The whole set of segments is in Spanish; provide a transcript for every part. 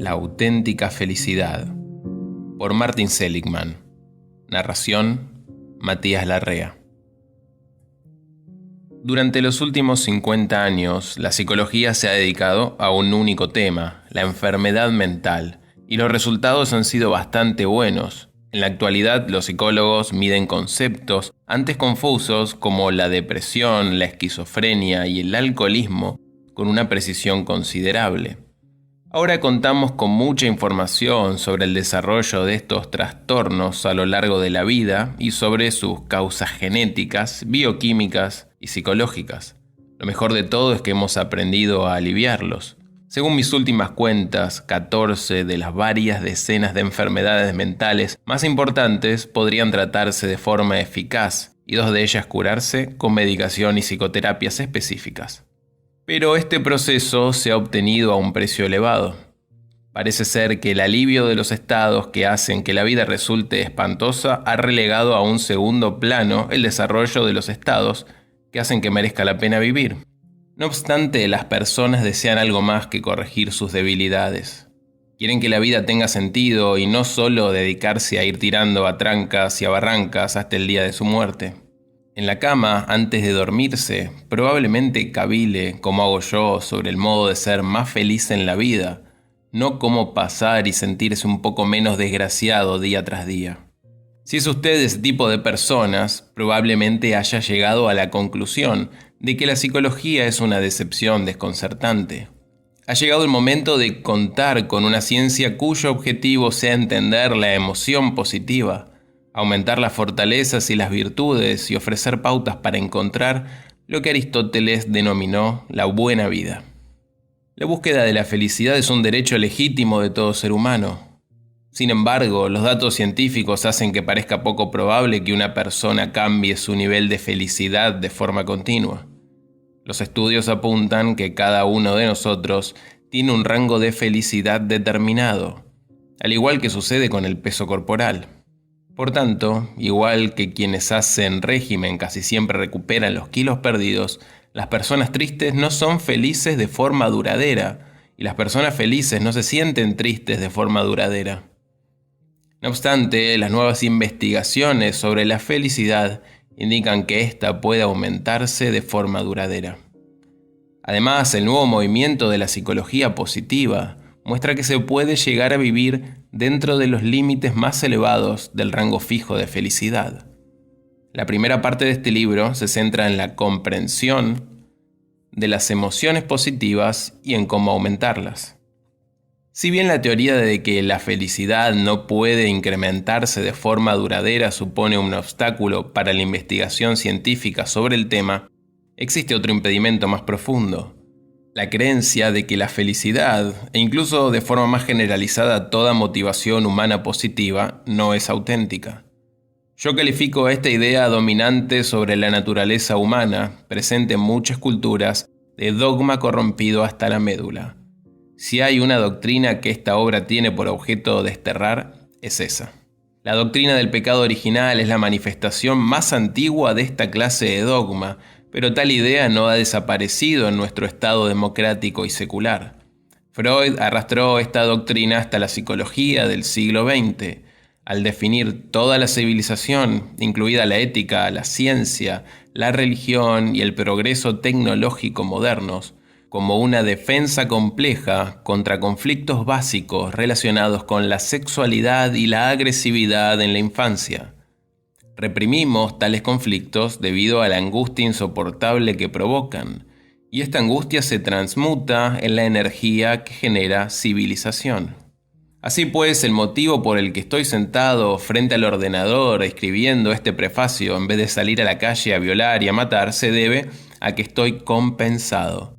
La auténtica felicidad, por Martin Seligman. Narración, Matías Larrea. Durante los últimos 50 años, la psicología se ha dedicado a un único tema, la enfermedad mental, y los resultados han sido bastante buenos. En la actualidad, los psicólogos miden conceptos antes confusos como la depresión, la esquizofrenia y el alcoholismo con una precisión considerable. Ahora contamos con mucha información sobre el desarrollo de estos trastornos a lo largo de la vida y sobre sus causas genéticas, bioquímicas y psicológicas. Lo mejor de todo es que hemos aprendido a aliviarlos. Según mis últimas cuentas, 14 de las varias decenas de enfermedades mentales más importantes podrían tratarse de forma eficaz y 2 de ellas curarse con medicación y psicoterapias específicas. Pero este proceso se ha obtenido a un precio elevado. Parece ser que el alivio de los estados que hacen que la vida resulte espantosa ha relegado a un segundo plano el desarrollo de los estados que hacen que merezca la pena vivir. No obstante, las personas desean algo más que corregir sus debilidades. Quieren que la vida tenga sentido y no solo dedicarse a ir tirando a trancas y a barrancas hasta el día de su muerte. En la cama, antes de dormirse, probablemente cavile, como hago yo, sobre el modo de ser más feliz en la vida, no cómo pasar y sentirse un poco menos desgraciado día tras día. Si es usted ese tipo de personas, probablemente haya llegado a la conclusión de que la psicología es una decepción desconcertante. Ha llegado el momento de contar con una ciencia cuyo objetivo sea entender la emoción positiva, aumentar las fortalezas y las virtudes y ofrecer pautas para encontrar lo que Aristóteles denominó la buena vida. La búsqueda de la felicidad es un derecho legítimo de todo ser humano. Sin embargo, los datos científicos hacen que parezca poco probable que una persona cambie su nivel de felicidad de forma continua. Los estudios apuntan que cada uno de nosotros tiene un rango de felicidad determinado, al igual que sucede con el peso corporal. Por tanto, igual que quienes hacen régimen casi siempre recuperan los kilos perdidos, las personas tristes no son felices de forma duradera, y las personas felices no se sienten tristes de forma duradera. No obstante, las nuevas investigaciones sobre la felicidad indican que ésta puede aumentarse de forma duradera. Además, el nuevo movimiento de la psicología positiva muestra que se puede llegar a vivir dentro de los límites más elevados del rango fijo de felicidad. La primera parte de este libro se centra en la comprensión de las emociones positivas y en cómo aumentarlas. Si bien la teoría de que la felicidad no puede incrementarse de forma duradera supone un obstáculo para la investigación científica sobre el tema, existe otro impedimento más profundo: la creencia de que la felicidad, e incluso de forma más generalizada toda motivación humana positiva, no es auténtica. Yo califico esta idea dominante sobre la naturaleza humana, presente en muchas culturas, de dogma corrompido hasta la médula. Si hay una doctrina que esta obra tiene por objeto desterrar, es esa. La doctrina del pecado original es la manifestación más antigua de esta clase de dogma, pero tal idea no ha desaparecido en nuestro estado democrático y secular. Freud arrastró esta doctrina hasta la psicología del siglo XX, al definir toda la civilización, incluida la ética, la ciencia, la religión y el progreso tecnológico modernos, como una defensa compleja contra conflictos básicos relacionados con la sexualidad y la agresividad en la infancia. Reprimimos tales conflictos debido a la angustia insoportable que provocan, y esta angustia se transmuta en la energía que genera civilización. Así pues, el motivo por el que estoy sentado frente al ordenador escribiendo este prefacio en vez de salir a la calle a violar y a matar se debe a que estoy compensado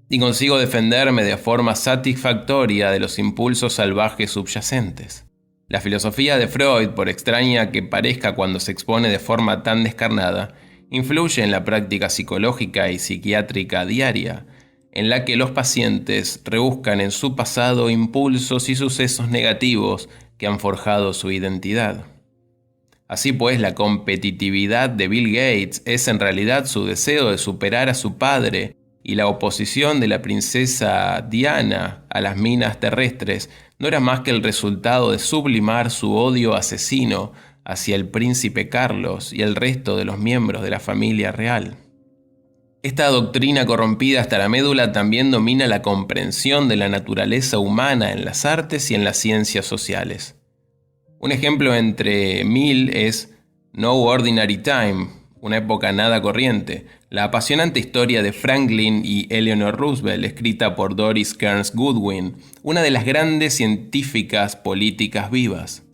y consigo defenderme de forma satisfactoria de los impulsos salvajes subyacentes. La filosofía de Freud, por extraña que parezca cuando se expone de forma tan descarnada, influye en la práctica psicológica y psiquiátrica diaria, en la que los pacientes rebuscan en su pasado impulsos y sucesos negativos que han forjado su identidad. Así pues, la competitividad de Bill Gates es en realidad su deseo de superar a su padre, y la oposición de la princesa Diana a las minas terrestres no era más que el resultado de sublimar su odio asesino hacia el príncipe Carlos y el resto de los miembros de la familia real. Esta doctrina corrompida hasta la médula también domina la comprensión de la naturaleza humana en las artes y en las ciencias sociales. Un ejemplo entre mil es No Ordinary Time, una época nada corriente, la apasionante historia de Franklin y Eleanor Roosevelt, escrita por Doris Kearns Goodwin, una de las grandes científicas políticas vivas.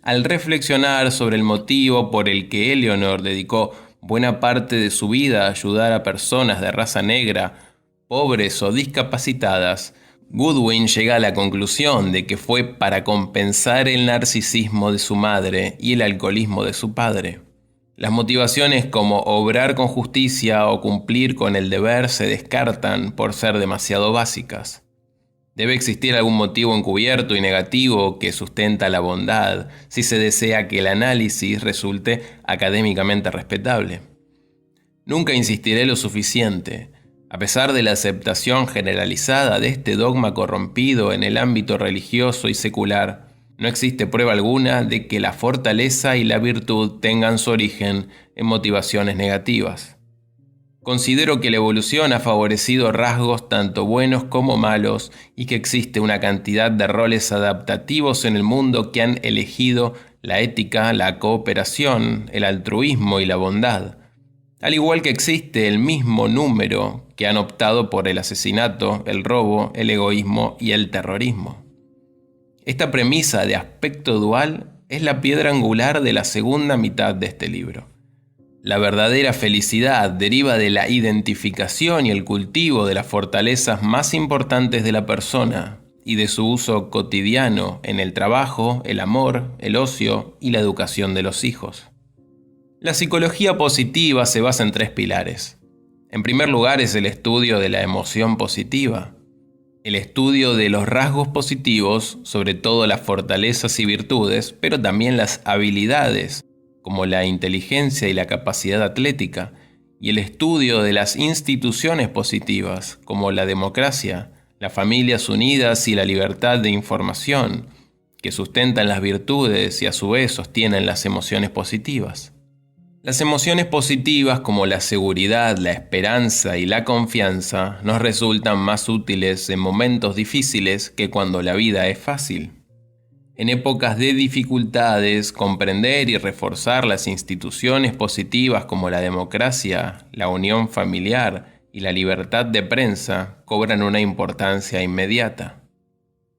Al reflexionar sobre el motivo por el que Eleanor dedicó buena parte de su vida a ayudar a personas de raza negra, pobres o discapacitadas, Goodwin llega a la conclusión de que fue para compensar el narcisismo de su madre y el alcoholismo de su padre. Las motivaciones como obrar con justicia o cumplir con el deber se descartan por ser demasiado básicas. Debe existir algún motivo encubierto y negativo que sustenta la bondad si se desea que el análisis resulte académicamente respetable. Nunca insistiré lo suficiente. A pesar de la aceptación generalizada de este dogma corrompido en el ámbito religioso y secular, no existe prueba alguna de que la fortaleza y la virtud tengan su origen en motivaciones negativas. Considero que la evolución ha favorecido rasgos tanto buenos como malos y que existe una cantidad de roles adaptativos en el mundo que han elegido la ética, la cooperación, el altruismo y la bondad. Al igual que existe el mismo número que han optado por el asesinato, el robo, el egoísmo y el terrorismo. Esta premisa de aspecto dual es la piedra angular de la segunda mitad de este libro. La verdadera felicidad deriva de la identificación y el cultivo de las fortalezas más importantes de la persona y de su uso cotidiano en el trabajo, el amor, el ocio y la educación de los hijos. La psicología positiva se basa en 3 pilares. En primer lugar es el estudio de la emoción positiva, el estudio de los rasgos positivos, sobre todo las fortalezas y virtudes, pero también las habilidades, como la inteligencia y la capacidad atlética, y el estudio de las instituciones positivas, como la democracia, las familias unidas y la libertad de información, que sustentan las virtudes y a su vez sostienen las emociones positivas. Las emociones positivas como la seguridad, la esperanza y la confianza nos resultan más útiles en momentos difíciles que cuando la vida es fácil. En épocas de dificultades, comprender y reforzar las instituciones positivas como la democracia, la unión familiar y la libertad de prensa cobran una importancia inmediata.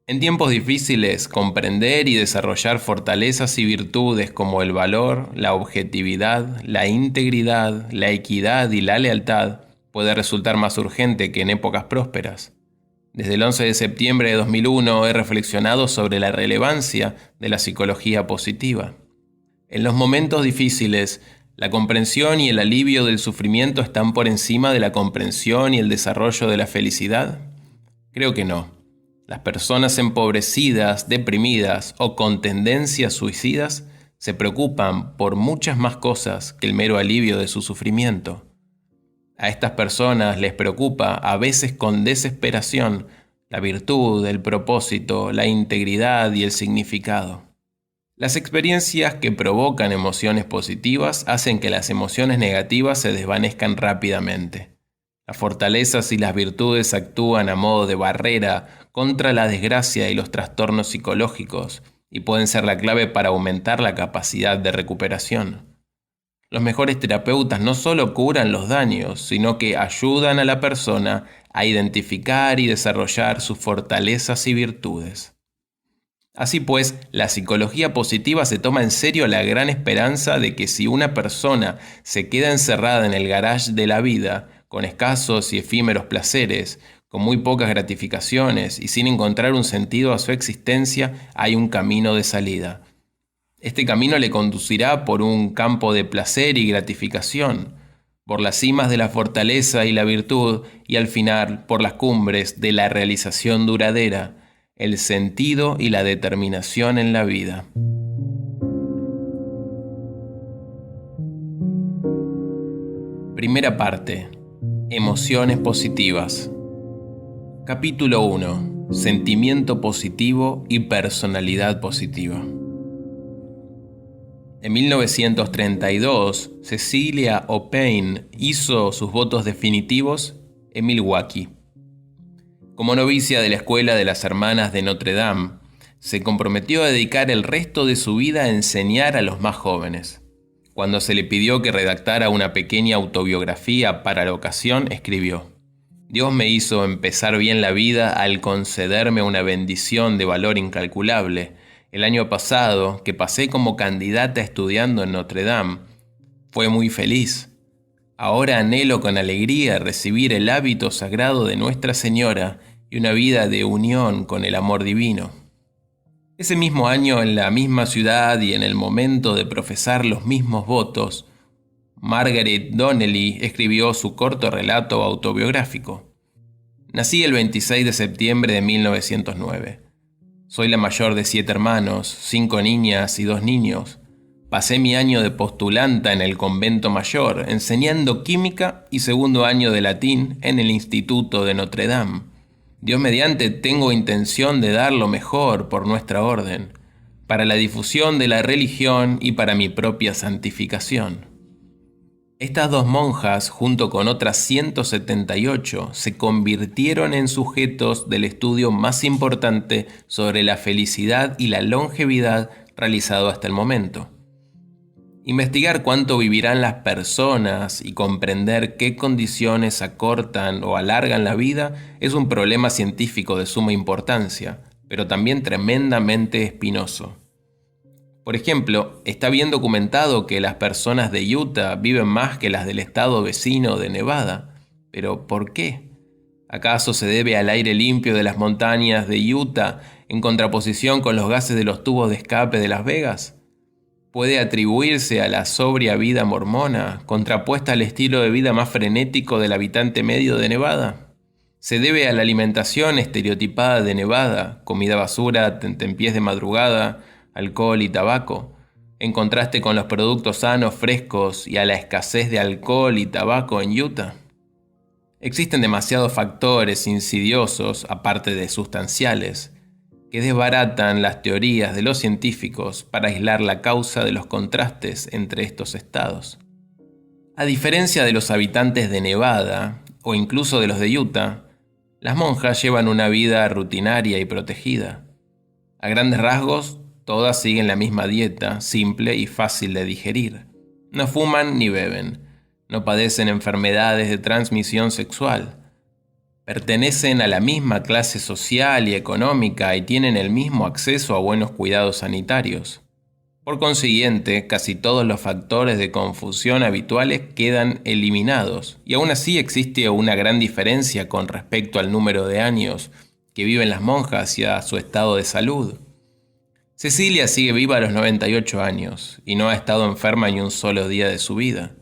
En tiempos difíciles, comprender y desarrollar fortalezas y virtudes como el valor, la objetividad, la integridad, la equidad y la lealtad puede resultar más urgente que en épocas prósperas. Desde el 11 de septiembre de 2001 he reflexionado sobre la relevancia de la psicología positiva. En los momentos difíciles, ¿la comprensión y el alivio del sufrimiento están por encima de la comprensión y el desarrollo de la felicidad? Creo que no. Las personas empobrecidas, deprimidas o con tendencias suicidas se preocupan por muchas más cosas que el mero alivio de su sufrimiento. A estas personas les preocupa, a veces con desesperación, la virtud, el propósito, la integridad y el significado. Las experiencias que provocan emociones positivas hacen que las emociones negativas se desvanezcan rápidamente. Las fortalezas y las virtudes actúan a modo de barrera contra la desgracia y los trastornos psicológicos y pueden ser la clave para aumentar la capacidad de recuperación. Los mejores terapeutas no solo curan los daños, sino que ayudan a la persona a identificar y desarrollar sus fortalezas y virtudes. Así pues, la psicología positiva se toma en serio la gran esperanza de que si una persona se queda encerrada en el garage de la vida, con escasos y efímeros placeres, con muy pocas gratificaciones y sin encontrar un sentido a su existencia, hay un camino de salida. Este camino le conducirá por un campo de placer y gratificación, por las cimas de la fortaleza y la virtud y al final por las cumbres de la realización duradera, el sentido y la determinación en la vida. Primera parte. Emociones positivas. Capítulo 1. sentimiento positivo y personalidad positiva. En 1932, Cecilia O'Payne hizo sus votos definitivos en Milwaukee. Como novicia de la Escuela de las Hermanas de Notre Dame, se comprometió a dedicar el resto de su vida a enseñar a los más jóvenes. Cuando se le pidió que redactara una pequeña autobiografía para la ocasión, escribió: Dios me hizo empezar bien la vida al concederme una bendición de valor incalculable. El año pasado, que pasé como candidata estudiando en Notre Dame, fue muy feliz. Ahora anhelo con alegría recibir el hábito sagrado de Nuestra Señora y una vida de unión con el amor divino. Ese mismo año, en la misma ciudad y en el momento de profesar los mismos votos, Margaret Donnelly escribió su corto relato autobiográfico. Nací el 26 de septiembre de 1909. Soy la mayor de 7 hermanos, 5 niñas y 2 niños. Pasé mi año de postulanta en el convento mayor, enseñando química y segundo año de latín en el Instituto de Notre Dame. Dios mediante, tengo intención de dar lo mejor por nuestra orden, para la difusión de la religión y para mi propia santificación. Estas 2 monjas, junto con otras 178, se convirtieron en sujetos del estudio más importante sobre la felicidad y la longevidad realizado hasta el momento. Investigar cuánto vivirán las personas y comprender qué condiciones acortan o alargan la vida es un problema científico de suma importancia, pero también tremendamente espinoso. Por ejemplo, está bien documentado que las personas de Utah viven más que las del estado vecino de Nevada. ¿Pero por qué? ¿Acaso se debe al aire limpio de las montañas de Utah en contraposición con los gases de los tubos de escape de Las Vegas? ¿Puede atribuirse a la sobria vida mormona, contrapuesta al estilo de vida más frenético del habitante medio de Nevada? ¿Se debe a la alimentación estereotipada de Nevada, comida basura, tentempiés de madrugada, alcohol y tabaco, en contraste con los productos sanos, frescos y a la escasez de alcohol y tabaco en Utah? Existen demasiados factores insidiosos, aparte de sustanciales, que desbaratan las teorías de los científicos para aislar la causa de los contrastes entre estos estados. A diferencia de los habitantes de Nevada, o incluso de los de Utah, las monjas llevan una vida rutinaria y protegida. A grandes rasgos, todas siguen la misma dieta, simple y fácil de digerir. No fuman ni beben, no padecen enfermedades de transmisión sexual. Pertenecen a la misma clase social y económica y tienen el mismo acceso a buenos cuidados sanitarios. Por consiguiente, casi todos los factores de confusión habituales quedan eliminados, y aún así existe una gran diferencia con respecto al número de años que viven las monjas y a su estado de salud. Cecilia sigue viva a los 98 años y no ha estado enferma ni un solo día de su vida.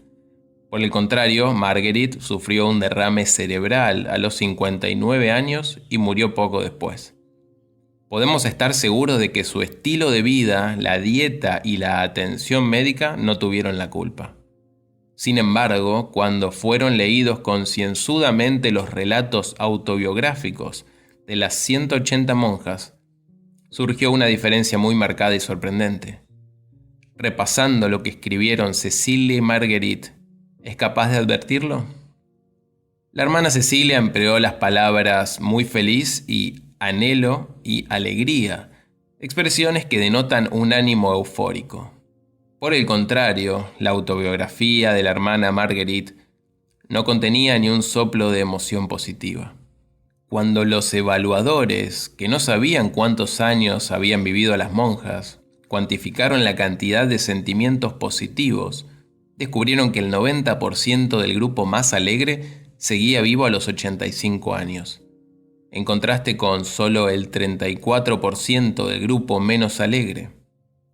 Por el contrario, Margaret sufrió un derrame cerebral a los 59 años y murió poco después. Podemos estar seguros de que su estilo de vida, la dieta y la atención médica no tuvieron la culpa. Sin embargo, cuando fueron leídos concienzudamente los relatos autobiográficos de las 180 monjas, surgió una diferencia muy marcada y sorprendente. Repasando lo que escribieron Cecilia y Margaret, ¿es capaz de advertirlo? La hermana Cecilia empleó las palabras muy feliz y anhelo y alegría, expresiones que denotan un ánimo eufórico. Por el contrario, la autobiografía de la hermana Margaret no contenía ni un soplo de emoción positiva. Cuando los evaluadores, que no sabían cuántos años habían vivido las monjas, cuantificaron la cantidad de sentimientos positivos, descubrieron que el 90% del grupo más alegre seguía vivo a los 85 años, en contraste con solo el 34% del grupo menos alegre.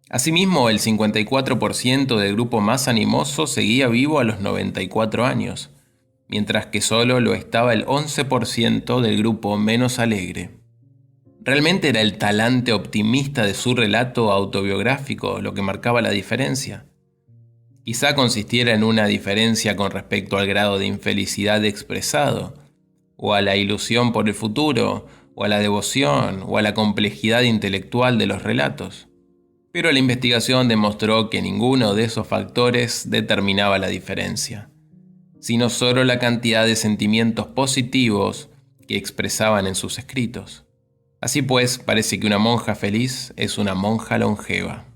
Asimismo, el 54% del grupo más animoso seguía vivo a los 94 años, mientras que solo lo estaba el 11% del grupo menos alegre. Realmente era el talante optimista de su relato autobiográfico lo que marcaba la diferencia. Quizá consistiera en una diferencia con respecto al grado de infelicidad expresado, o a la ilusión por el futuro, o a la devoción, o a la complejidad intelectual de los relatos. Pero la investigación demostró que ninguno de esos factores determinaba la diferencia, sino solo la cantidad de sentimientos positivos que expresaban en sus escritos. Así pues, parece que una monja feliz es una monja longeva.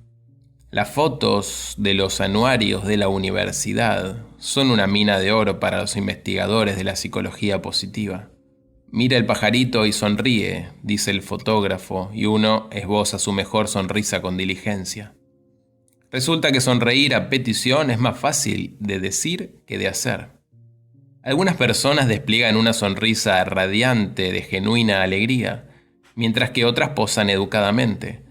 Las fotos de los anuarios de la universidad son una mina de oro para los investigadores de la psicología positiva. Mira el pajarito y sonríe, dice el fotógrafo, y uno esboza su mejor sonrisa con diligencia. Resulta que sonreír a petición es más fácil de decir que de hacer. Algunas personas despliegan una sonrisa radiante de genuina alegría, mientras que otras posan educadamente.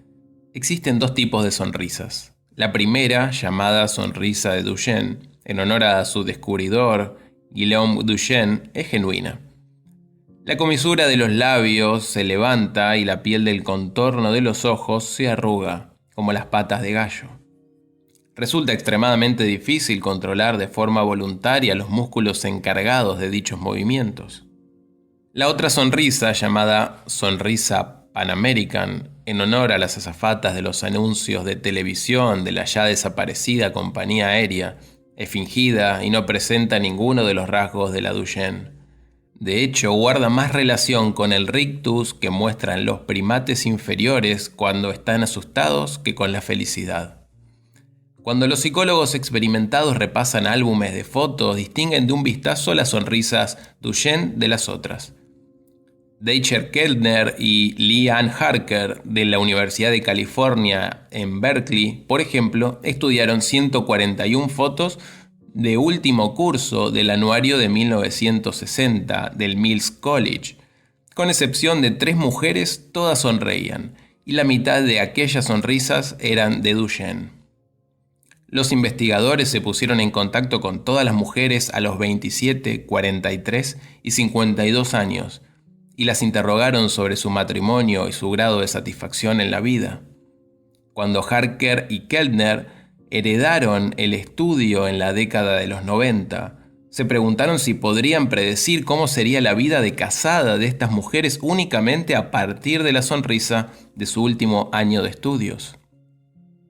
Existen dos tipos de sonrisas. La primera, llamada sonrisa de Duchenne, en honor a su descubridor, Guillaume Duchenne, es genuina. La comisura de los labios se levanta y la piel del contorno de los ojos se arruga, como las patas de gallo. Resulta extremadamente difícil controlar de forma voluntaria los músculos encargados de dichos movimientos. La otra sonrisa, llamada sonrisa Pan American, en honor a las azafatas de los anuncios de televisión de la ya desaparecida compañía aérea, es fingida y no presenta ninguno de los rasgos de la Duchenne. De hecho, guarda más relación con el rictus que muestran los primates inferiores cuando están asustados que con la felicidad. Cuando los psicólogos experimentados repasan álbumes de fotos, distinguen de un vistazo las sonrisas Duchenne de las otras. Dacher Keltner y Lee Ann Harker de la Universidad de California en Berkeley, por ejemplo, estudiaron 141 fotos de último curso del anuario de 1960 del Mills College. Con excepción de 3 mujeres, todas sonreían, y la mitad de aquellas sonrisas eran de Duchenne. Los investigadores se pusieron en contacto con todas las mujeres a los 27, 43 y 52 años, y las interrogaron sobre su matrimonio y su grado de satisfacción en la vida. Cuando Harker y Keltner heredaron el estudio en la década de los 90, se preguntaron si podrían predecir cómo sería la vida de casada de estas mujeres únicamente a partir de la sonrisa de su último año de estudios.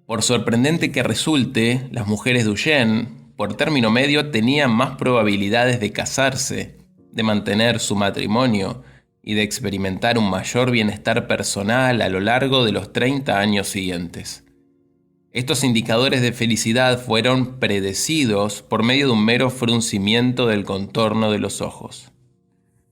Por sorprendente que resulte, las mujeres Duchenne, por término medio, tenían más probabilidades de casarse, de mantener su matrimonio y de experimentar un mayor bienestar personal a lo largo de los 30 años siguientes. Estos indicadores de felicidad fueron predecidos por medio de un mero fruncimiento del contorno de los ojos.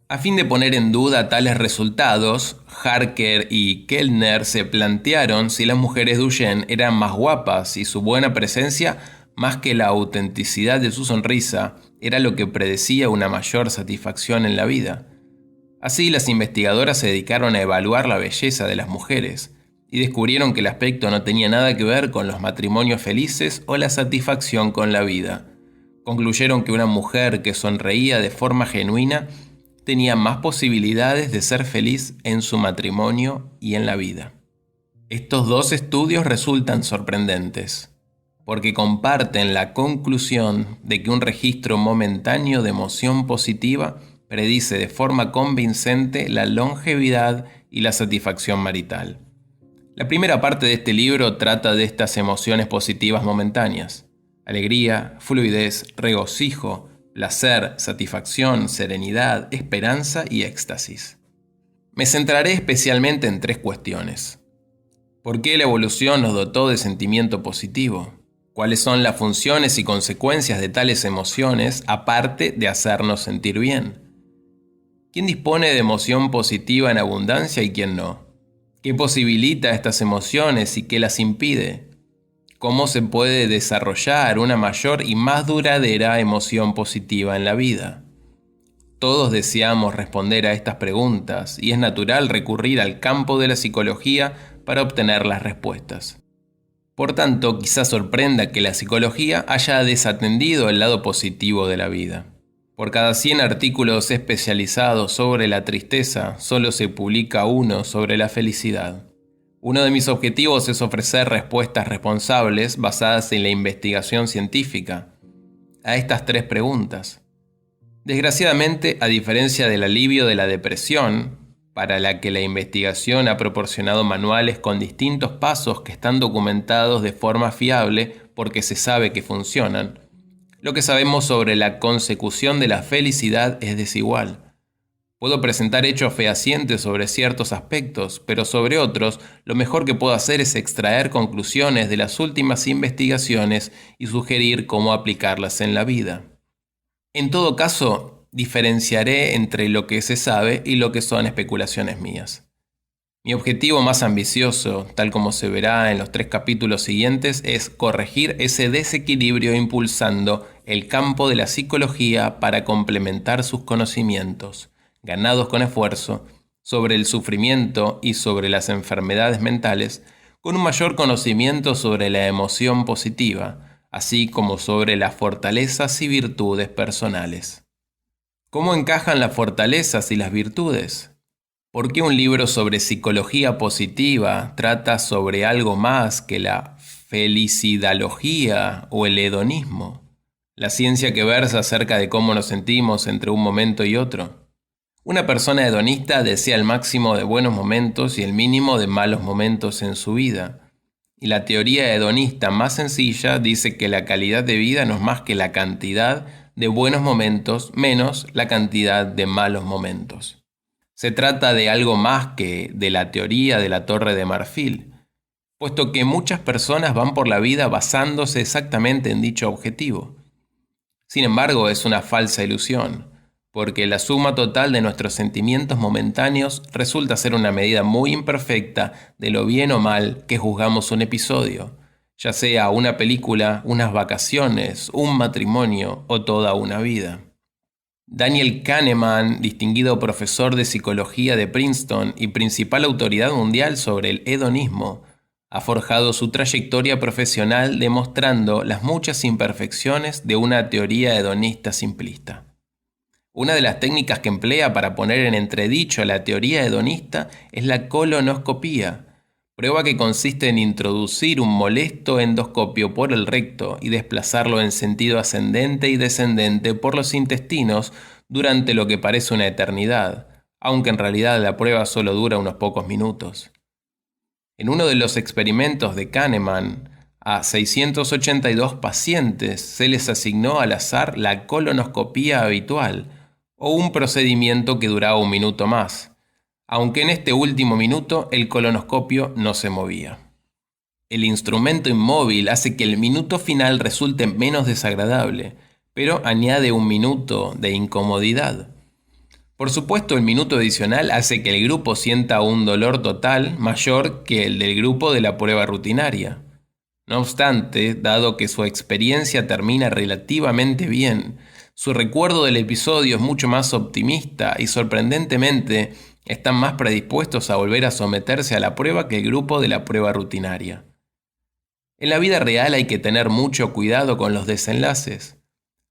A fin de poner en duda tales resultados, Harker y Keltner se plantearon si las mujeres Duchenne eran más guapas y su buena presencia, más que la autenticidad de su sonrisa, era lo que predecía una mayor satisfacción en la vida. Así, las investigadoras se dedicaron a evaluar la belleza de las mujeres, y descubrieron que el aspecto no tenía nada que ver con los matrimonios felices o la satisfacción con la vida. Concluyeron que una mujer que sonreía de forma genuina tenía más posibilidades de ser feliz en su matrimonio y en la vida. Estos dos estudios resultan sorprendentes, porque comparten la conclusión de que un registro momentáneo de emoción positiva predice de forma convincente la longevidad y la satisfacción marital. La primera parte de este libro trata de estas emociones positivas momentáneas: alegría, fluidez, regocijo, placer, satisfacción, serenidad, esperanza y éxtasis. Me centraré especialmente en 3 cuestiones. ¿Por qué la evolución nos dotó de sentimiento positivo? ¿Cuáles son las funciones y consecuencias de tales emociones aparte de hacernos sentir bien? ¿Quién dispone de emoción positiva en abundancia y quién no? ¿Qué posibilita estas emociones y qué las impide? ¿Cómo se puede desarrollar una mayor y más duradera emoción positiva en la vida? Todos deseamos responder a estas preguntas y es natural recurrir al campo de la psicología para obtener las respuestas. Por tanto, quizás sorprenda que la psicología haya desatendido el lado positivo de la vida. Por cada 100 artículos especializados sobre la tristeza, solo se publica uno sobre la felicidad. Uno de mis objetivos es ofrecer respuestas responsables basadas en la investigación científica a estas 3 preguntas. Desgraciadamente, a diferencia del alivio de la depresión, para la que la investigación ha proporcionado manuales con distintos pasos que están documentados de forma fiable porque se sabe que funcionan, lo que sabemos sobre la consecución de la felicidad es desigual. Puedo presentar hechos fehacientes sobre ciertos aspectos, pero sobre otros, lo mejor que puedo hacer es extraer conclusiones de las últimas investigaciones y sugerir cómo aplicarlas en la vida. En todo caso, diferenciaré entre lo que se sabe y lo que son especulaciones mías. Mi objetivo más ambicioso, tal como se verá en los 3 capítulos siguientes, es corregir ese desequilibrio impulsando el campo de la psicología para complementar sus conocimientos, ganados con esfuerzo, sobre el sufrimiento y sobre las enfermedades mentales, con un mayor conocimiento sobre la emoción positiva, así como sobre las fortalezas y virtudes personales. ¿Cómo encajan las fortalezas y las virtudes? ¿Por qué un libro sobre psicología positiva trata sobre algo más que la felicidalogía o el hedonismo? La ciencia que versa acerca de cómo nos sentimos entre un momento y otro. Una persona hedonista desea el máximo de buenos momentos y el mínimo de malos momentos en su vida. Y la teoría hedonista más sencilla dice que la calidad de vida no es más que la cantidad de buenos momentos menos la cantidad de malos momentos. Se trata de algo más que de la teoría de la Torre de Marfil, puesto que muchas personas van por la vida basándose exactamente en dicho objetivo. Sin embargo, es una falsa ilusión, porque la suma total de nuestros sentimientos momentáneos resulta ser una medida muy imperfecta de lo bien o mal que juzgamos un episodio, ya sea una película, unas vacaciones, un matrimonio o toda una vida. Daniel Kahneman, distinguido profesor de psicología de Princeton y principal autoridad mundial sobre el hedonismo, ha forjado su trayectoria profesional demostrando las muchas imperfecciones de una teoría hedonista simplista. Una de las técnicas que emplea para poner en entredicho la teoría hedonista es la colonoscopía, prueba que consiste en introducir un molesto endoscopio por el recto y desplazarlo en sentido ascendente y descendente por los intestinos durante lo que parece una eternidad, aunque en realidad la prueba solo dura unos pocos minutos. En uno de los experimentos de Kahneman, a 682 pacientes se les asignó al azar la colonoscopía habitual, o un procedimiento que duraba un minuto más, aunque en este último minuto el colonoscopio no se movía. El instrumento inmóvil hace que el minuto final resulte menos desagradable, pero añade un minuto de incomodidad. Por supuesto, el minuto adicional hace que el grupo sienta un dolor total mayor que el del grupo de la prueba rutinaria. No obstante, dado que su experiencia termina relativamente bien, su recuerdo del episodio es mucho más optimista y sorprendentemente están más predispuestos a volver a someterse a la prueba que el grupo de la prueba rutinaria. En la vida real hay que tener mucho cuidado con los desenlaces,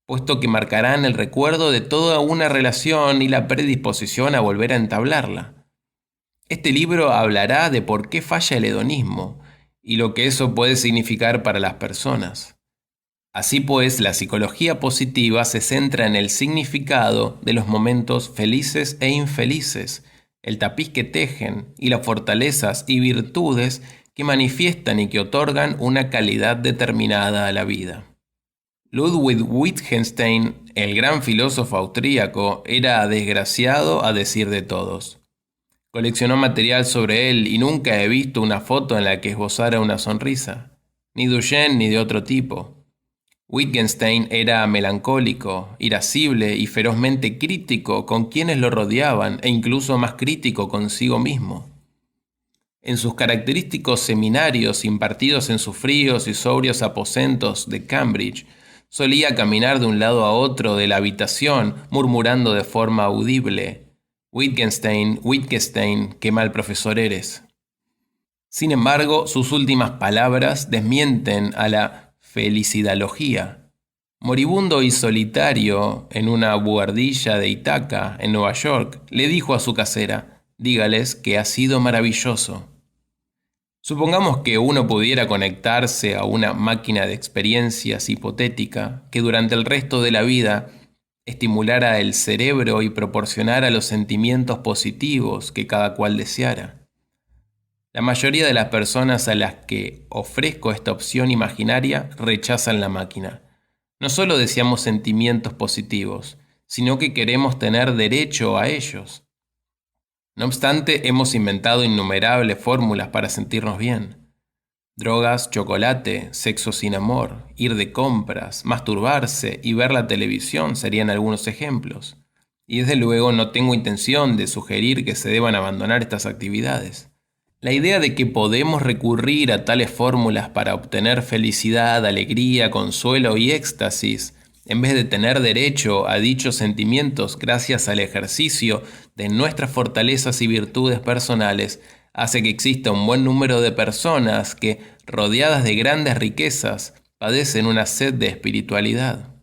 puesto que marcarán el recuerdo de toda una relación y la predisposición a volver a entablarla. Este libro hablará de por qué falla el hedonismo y lo que eso puede significar para las personas. Así pues, la psicología positiva se centra en el significado de los momentos felices e infelices, el tapiz que tejen y las fortalezas y virtudes que manifiestan y que otorgan una calidad determinada a la vida. Ludwig Wittgenstein, el gran filósofo austríaco, era desgraciado a decir de todos. Coleccionó material sobre él y nunca he visto una foto en la que esbozara una sonrisa, ni de Eugene ni de otro tipo. Wittgenstein era melancólico, irascible y ferozmente crítico con quienes lo rodeaban e incluso más crítico consigo mismo. En sus característicos seminarios impartidos en sus fríos y sobrios aposentos de Cambridge, solía caminar de un lado a otro de la habitación murmurando de forma audible: Wittgenstein, Wittgenstein, qué mal profesor eres. Sin embargo, sus últimas palabras desmienten a la felicidalogía. Moribundo y solitario en una buhardilla de Ithaca, en Nueva York, le dijo a su casera: dígales que ha sido maravilloso. Supongamos que uno pudiera conectarse a una máquina de experiencias hipotética que durante el resto de la vida estimulara el cerebro y proporcionara los sentimientos positivos que cada cual deseara. La mayoría de las personas a las que ofrezco esta opción imaginaria rechazan la máquina. No solo deseamos sentimientos positivos, sino que queremos tener derecho a ellos. No obstante, hemos inventado innumerables fórmulas para sentirnos bien. Drogas, chocolate, sexo sin amor, ir de compras, masturbarse y ver la televisión serían algunos ejemplos. Y desde luego no tengo intención de sugerir que se deban abandonar estas actividades. La idea de que podemos recurrir a tales fórmulas para obtener felicidad, alegría, consuelo y éxtasis, en vez de tener derecho a dichos sentimientos gracias al ejercicio de nuestras fortalezas y virtudes personales, hace que exista un buen número de personas que, rodeadas de grandes riquezas, padecen una sed de espiritualidad.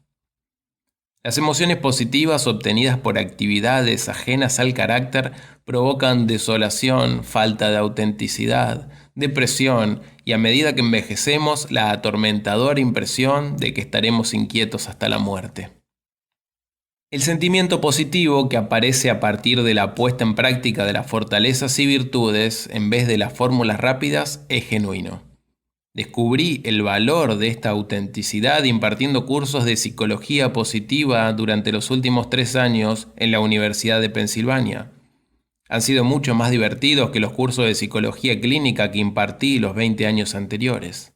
Las emociones positivas obtenidas por actividades ajenas al carácter provocan desolación, falta de autenticidad, depresión y a medida que envejecemos la atormentadora impresión de que estaremos inquietos hasta la muerte. El sentimiento positivo que aparece a partir de la puesta en práctica de las fortalezas y virtudes en vez de las fórmulas rápidas es genuino. Descubrí el valor de esta autenticidad impartiendo cursos de psicología positiva durante los últimos 3 años en la Universidad de Pensilvania. Han sido mucho más divertidos que los cursos de psicología clínica que impartí los 20 años anteriores.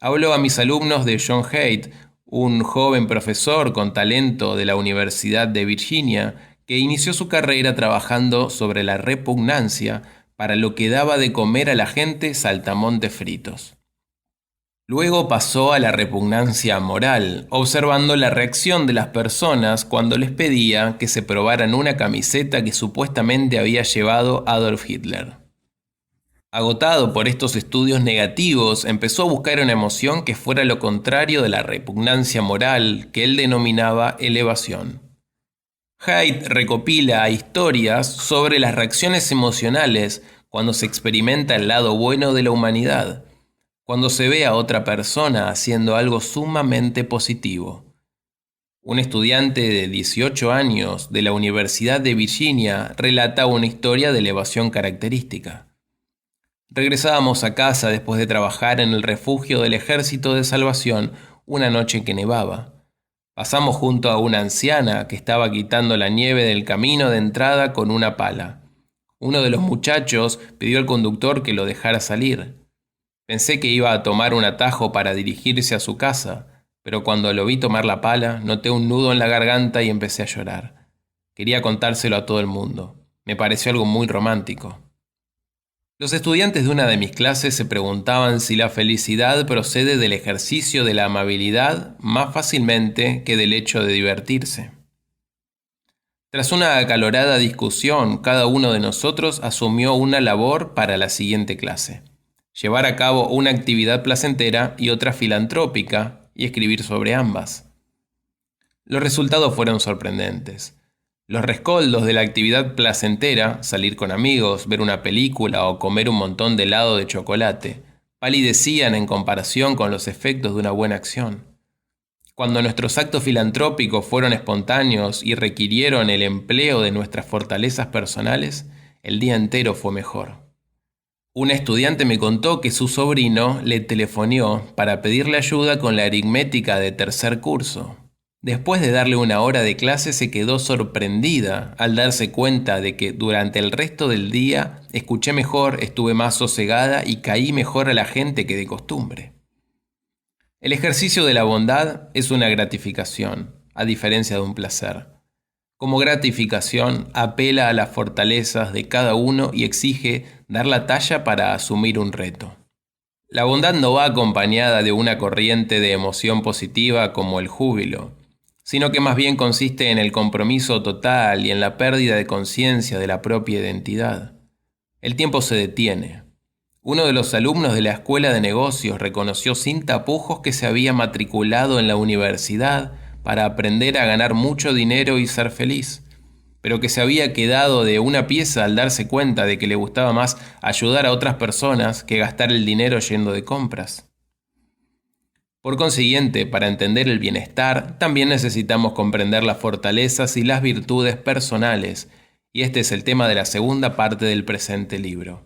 Hablo a mis alumnos de John Haidt, un joven profesor con talento de la Universidad de Virginia que inició su carrera trabajando sobre la repugnancia para lo que daba de comer a la gente saltamontes fritos. Luego pasó a la repugnancia moral, observando la reacción de las personas cuando les pedía que se probaran una camiseta que supuestamente había llevado Adolf Hitler. Agotado por estos estudios negativos, empezó a buscar una emoción que fuera lo contrario de la repugnancia moral que él denominaba elevación. Haidt recopila historias sobre las reacciones emocionales cuando se experimenta el lado bueno de la humanidad, cuando se ve a otra persona haciendo algo sumamente positivo. Un estudiante de 18 años de la Universidad de Virginia relata una historia de elevación característica. Regresábamos a casa después de trabajar en el refugio del Ejército de Salvación una noche que nevaba. Pasamos junto a una anciana que estaba quitando la nieve del camino de entrada con una pala. Uno de los muchachos pidió al conductor que lo dejara salir. Pensé que iba a tomar un atajo para dirigirse a su casa, pero cuando lo vi tomar la pala, noté un nudo en la garganta y empecé a llorar. Quería contárselo a todo el mundo. Me pareció algo muy romántico. Los estudiantes de una de mis clases se preguntaban si la felicidad procede del ejercicio de la amabilidad más fácilmente que del hecho de divertirse. Tras una acalorada discusión, cada uno de nosotros asumió una labor para la siguiente clase: llevar a cabo una actividad placentera y otra filantrópica y escribir sobre ambas. Los resultados fueron sorprendentes. Los rescoldos de la actividad placentera, salir con amigos, ver una película o comer un montón de helado de chocolate, palidecían en comparación con los efectos de una buena acción. Cuando nuestros actos filantrópicos fueron espontáneos y requirieron el empleo de nuestras fortalezas personales, el día entero fue mejor. Un estudiante me contó que su sobrino le telefoneó para pedirle ayuda con la aritmética de 3er curso. Después de darle una hora de clase se quedó sorprendida al darse cuenta de que durante el resto del día escuché mejor, estuve más sosegada y caí mejor a la gente que de costumbre. El ejercicio de la bondad es una gratificación, a diferencia de un placer. Como gratificación, apela a las fortalezas de cada uno y exige dar la talla para asumir un reto. La bondad no va acompañada de una corriente de emoción positiva como el júbilo, sino que más bien consiste en el compromiso total y en la pérdida de conciencia de la propia identidad. El tiempo se detiene. Uno de los alumnos de la escuela de negocios reconoció sin tapujos que se había matriculado en la universidad para aprender a ganar mucho dinero y ser feliz, pero que se había quedado de una pieza al darse cuenta de que le gustaba más ayudar a otras personas que gastar el dinero yendo de compras. Por consiguiente, para entender el bienestar, también necesitamos comprender las fortalezas y las virtudes personales, y este es el tema de la segunda parte del presente libro.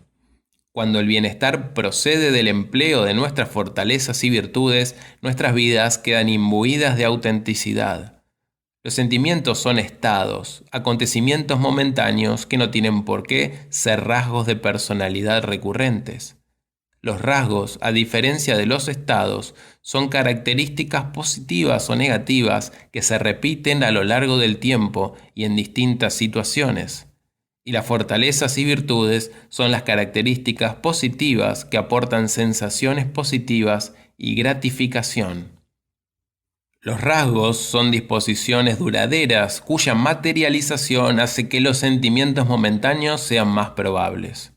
Cuando el bienestar procede del empleo de nuestras fortalezas y virtudes, nuestras vidas quedan imbuidas de autenticidad. Los sentimientos son estados, acontecimientos momentáneos que no tienen por qué ser rasgos de personalidad recurrentes. Los rasgos, a diferencia de los estados, son características positivas o negativas que se repiten a lo largo del tiempo y en distintas situaciones. Y las fortalezas y virtudes son las características positivas que aportan sensaciones positivas y gratificación. Los rasgos son disposiciones duraderas cuya materialización hace que los sentimientos momentáneos sean más probables.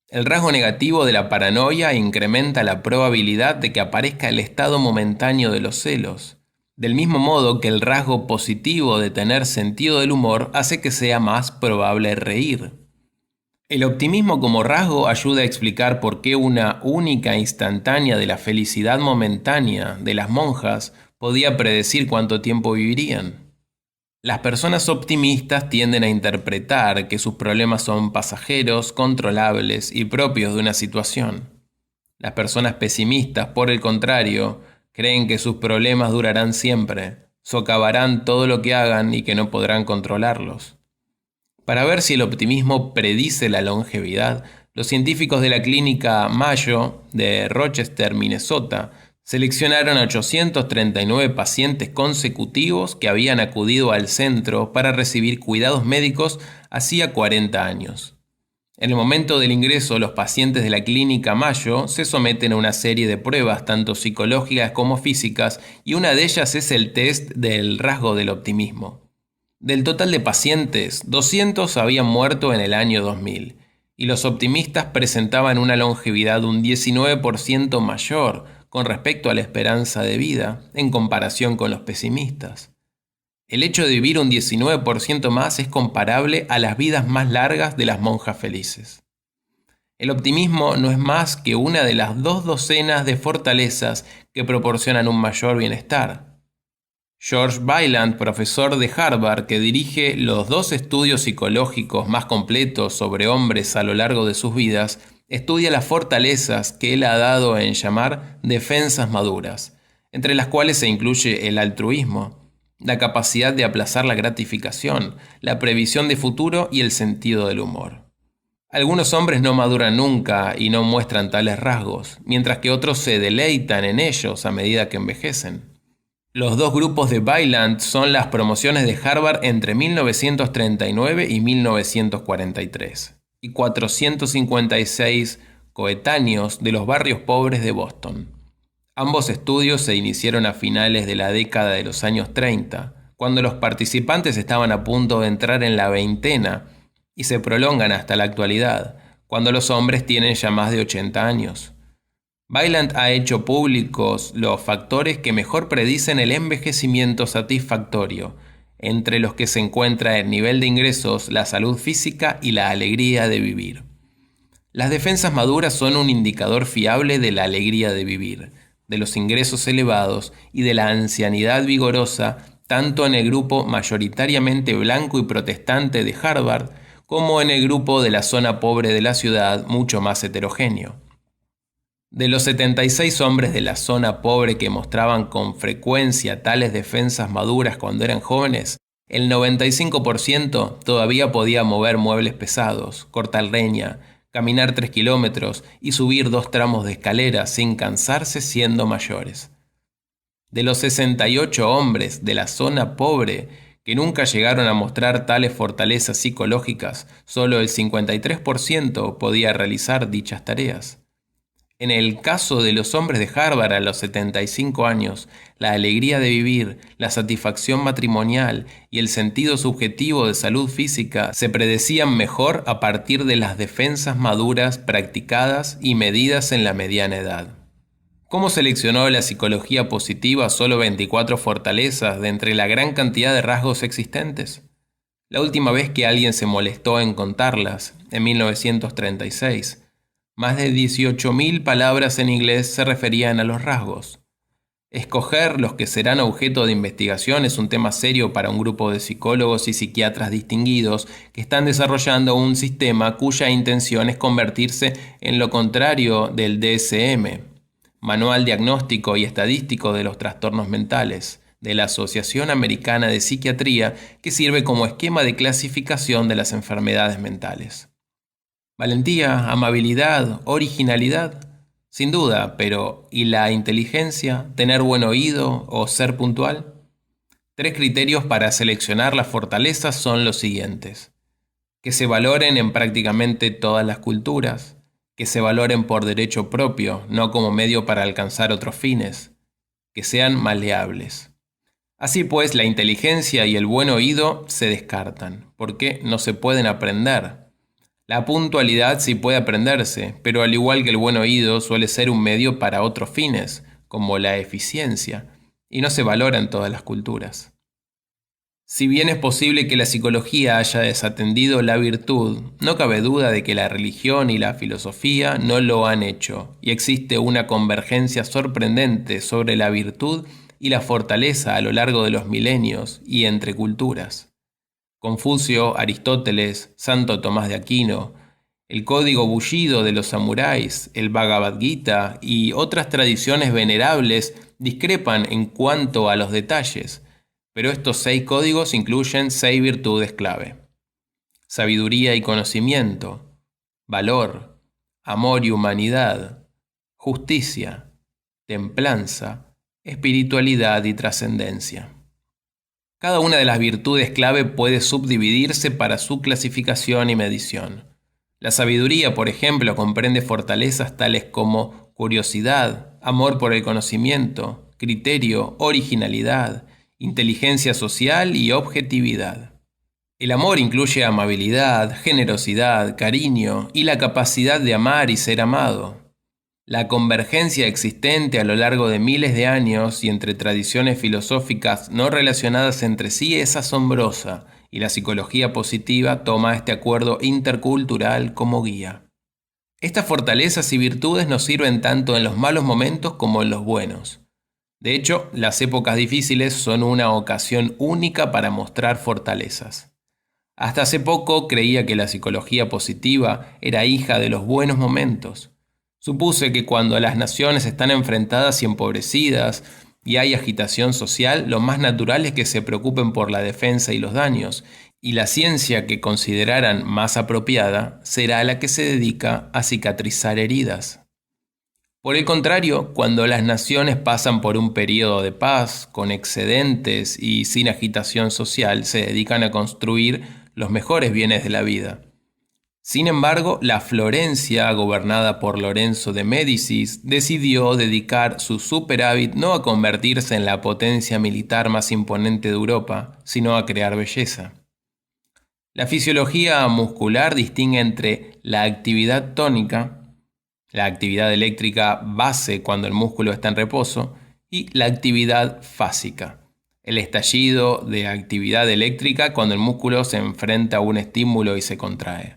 El rasgo negativo de la paranoia incrementa la probabilidad de que aparezca el estado momentáneo de los celos, del mismo modo que el rasgo positivo de tener sentido del humor hace que sea más probable reír. El optimismo como rasgo ayuda a explicar por qué una única instantánea de la felicidad momentánea de las monjas podía predecir cuánto tiempo vivirían. Las personas optimistas tienden a interpretar que sus problemas son pasajeros, controlables y propios de una situación. Las personas pesimistas, por el contrario, creen que sus problemas durarán siempre, socavarán todo lo que hagan y que no podrán controlarlos. Para ver si el optimismo predice la longevidad, los científicos de la clínica Mayo de Rochester, Minnesota, seleccionaron a 839 pacientes consecutivos que habían acudido al centro para recibir cuidados médicos hacía 40 años. En el momento del ingreso, los pacientes de la clínica Mayo se someten a una serie de pruebas, tanto psicológicas como físicas, y una de ellas es el test del rasgo del optimismo. Del total de pacientes, 200 habían muerto en el año 2000, y los optimistas presentaban una longevidad un 19% mayor con respecto a la esperanza de vida en comparación con los pesimistas. El hecho de vivir un 19% más es comparable a las vidas más largas de las monjas felices. El optimismo no es más que una de las 2 docenas de fortalezas que proporcionan un mayor bienestar. George Weiland, profesor de Harvard, que dirige los 2 estudios psicológicos más completos sobre hombres a lo largo de sus vidas, estudia las fortalezas que él ha dado en llamar defensas maduras, entre las cuales se incluye el altruismo, la capacidad de aplazar la gratificación, la previsión de futuro y el sentido del humor. Algunos hombres no maduran nunca y no muestran tales rasgos, mientras que otros se deleitan en ellos a medida que envejecen. Los 2 grupos de Weiland son las promociones de Harvard entre 1939 y 1943. Y 456 coetáneos de los barrios pobres de Boston. Ambos estudios se iniciaron a finales de la década de los años 30, cuando los participantes estaban a punto de entrar en la veintena, y se prolongan hasta la actualidad, cuando los hombres tienen ya más de 80 años. Weiland ha hecho públicos los factores que mejor predicen el envejecimiento satisfactorio, entre los que se encuentra el nivel de ingresos, la salud física y la alegría de vivir. Las defensas maduras son un indicador fiable de la alegría de vivir, de los ingresos elevados y de la ancianidad vigorosa, tanto en el grupo mayoritariamente blanco y protestante de Harvard, como en el grupo de la zona pobre de la ciudad, mucho más heterogéneo. De los 76 hombres de la zona pobre que mostraban con frecuencia tales defensas maduras cuando eran jóvenes, el 95% todavía podía mover muebles pesados, cortar leña, caminar 3 kilómetros y subir 2 tramos de escalera sin cansarse siendo mayores. De los 68 hombres de la zona pobre que nunca llegaron a mostrar tales fortalezas psicológicas, solo el 53% podía realizar dichas tareas. En el caso de los hombres de Harvard a los 75 años, la alegría de vivir, la satisfacción matrimonial y el sentido subjetivo de salud física se predecían mejor a partir de las defensas maduras practicadas y medidas en la mediana edad. ¿Cómo seleccionó la psicología positiva solo 24 fortalezas de entre la gran cantidad de rasgos existentes? La última vez que alguien se molestó en contarlas, en 1936, más de 18.000 palabras en inglés se referían a los rasgos. Escoger los que serán objeto de investigación es un tema serio para un grupo de psicólogos y psiquiatras distinguidos que están desarrollando un sistema cuya intención es convertirse en lo contrario del DSM, Manual Diagnóstico y Estadístico de los Trastornos Mentales, de la Asociación Americana de Psiquiatría, que sirve como esquema de clasificación de las enfermedades mentales. Valentía, amabilidad, originalidad. Sin duda, pero ¿y la inteligencia? ¿Tener buen oído o ser puntual? 3 criterios para seleccionar las fortalezas son los siguientes: que se valoren en prácticamente todas las culturas, que se valoren por derecho propio, no como medio para alcanzar otros fines, que sean maleables. Así pues, la inteligencia y el buen oído se descartan, porque no se pueden aprender. La puntualidad sí puede aprenderse, pero al igual que el buen oído suele ser un medio para otros fines, como la eficiencia, y no se valora en todas las culturas. Si bien es posible que la psicología haya desatendido la virtud, no cabe duda de que la religión y la filosofía no lo han hecho, y existe una convergencia sorprendente sobre la virtud y la fortaleza a lo largo de los milenios y entre culturas. Confucio, Aristóteles, Santo Tomás de Aquino, el código bullido de los samuráis, el Bhagavad Gita y otras tradiciones venerables discrepan en cuanto a los detalles, pero estos 6 códigos incluyen 6 virtudes clave: sabiduría y conocimiento, valor, amor y humanidad, justicia, templanza, espiritualidad y trascendencia. Cada una de las virtudes clave puede subdividirse para su clasificación y medición. La sabiduría, por ejemplo, comprende fortalezas tales como curiosidad, amor por el conocimiento, criterio, originalidad, inteligencia social y objetividad. El amor incluye amabilidad, generosidad, cariño y la capacidad de amar y ser amado. La convergencia existente a lo largo de miles de años y entre tradiciones filosóficas no relacionadas entre sí es asombrosa, y la psicología positiva toma este acuerdo intercultural como guía. Estas fortalezas y virtudes nos sirven tanto en los malos momentos como en los buenos. De hecho, las épocas difíciles son una ocasión única para mostrar fortalezas. Hasta hace poco creía que la psicología positiva era hija de los buenos momentos. Supuse que cuando las naciones están enfrentadas y empobrecidas y hay agitación social, lo más natural es que se preocupen por la defensa y los daños, y la ciencia que consideraran más apropiada será la que se dedica a cicatrizar heridas. Por el contrario, cuando las naciones pasan por un periodo de paz, con excedentes y sin agitación social, se dedican a construir los mejores bienes de la vida. Sin embargo, la Florencia, gobernada por Lorenzo de Médicis, decidió dedicar su superávit no a convertirse en la potencia militar más imponente de Europa, sino a crear belleza. La fisiología muscular distingue entre la actividad tónica, la actividad eléctrica base cuando el músculo está en reposo, y la actividad fásica, el estallido de actividad eléctrica cuando el músculo se enfrenta a un estímulo y se contrae.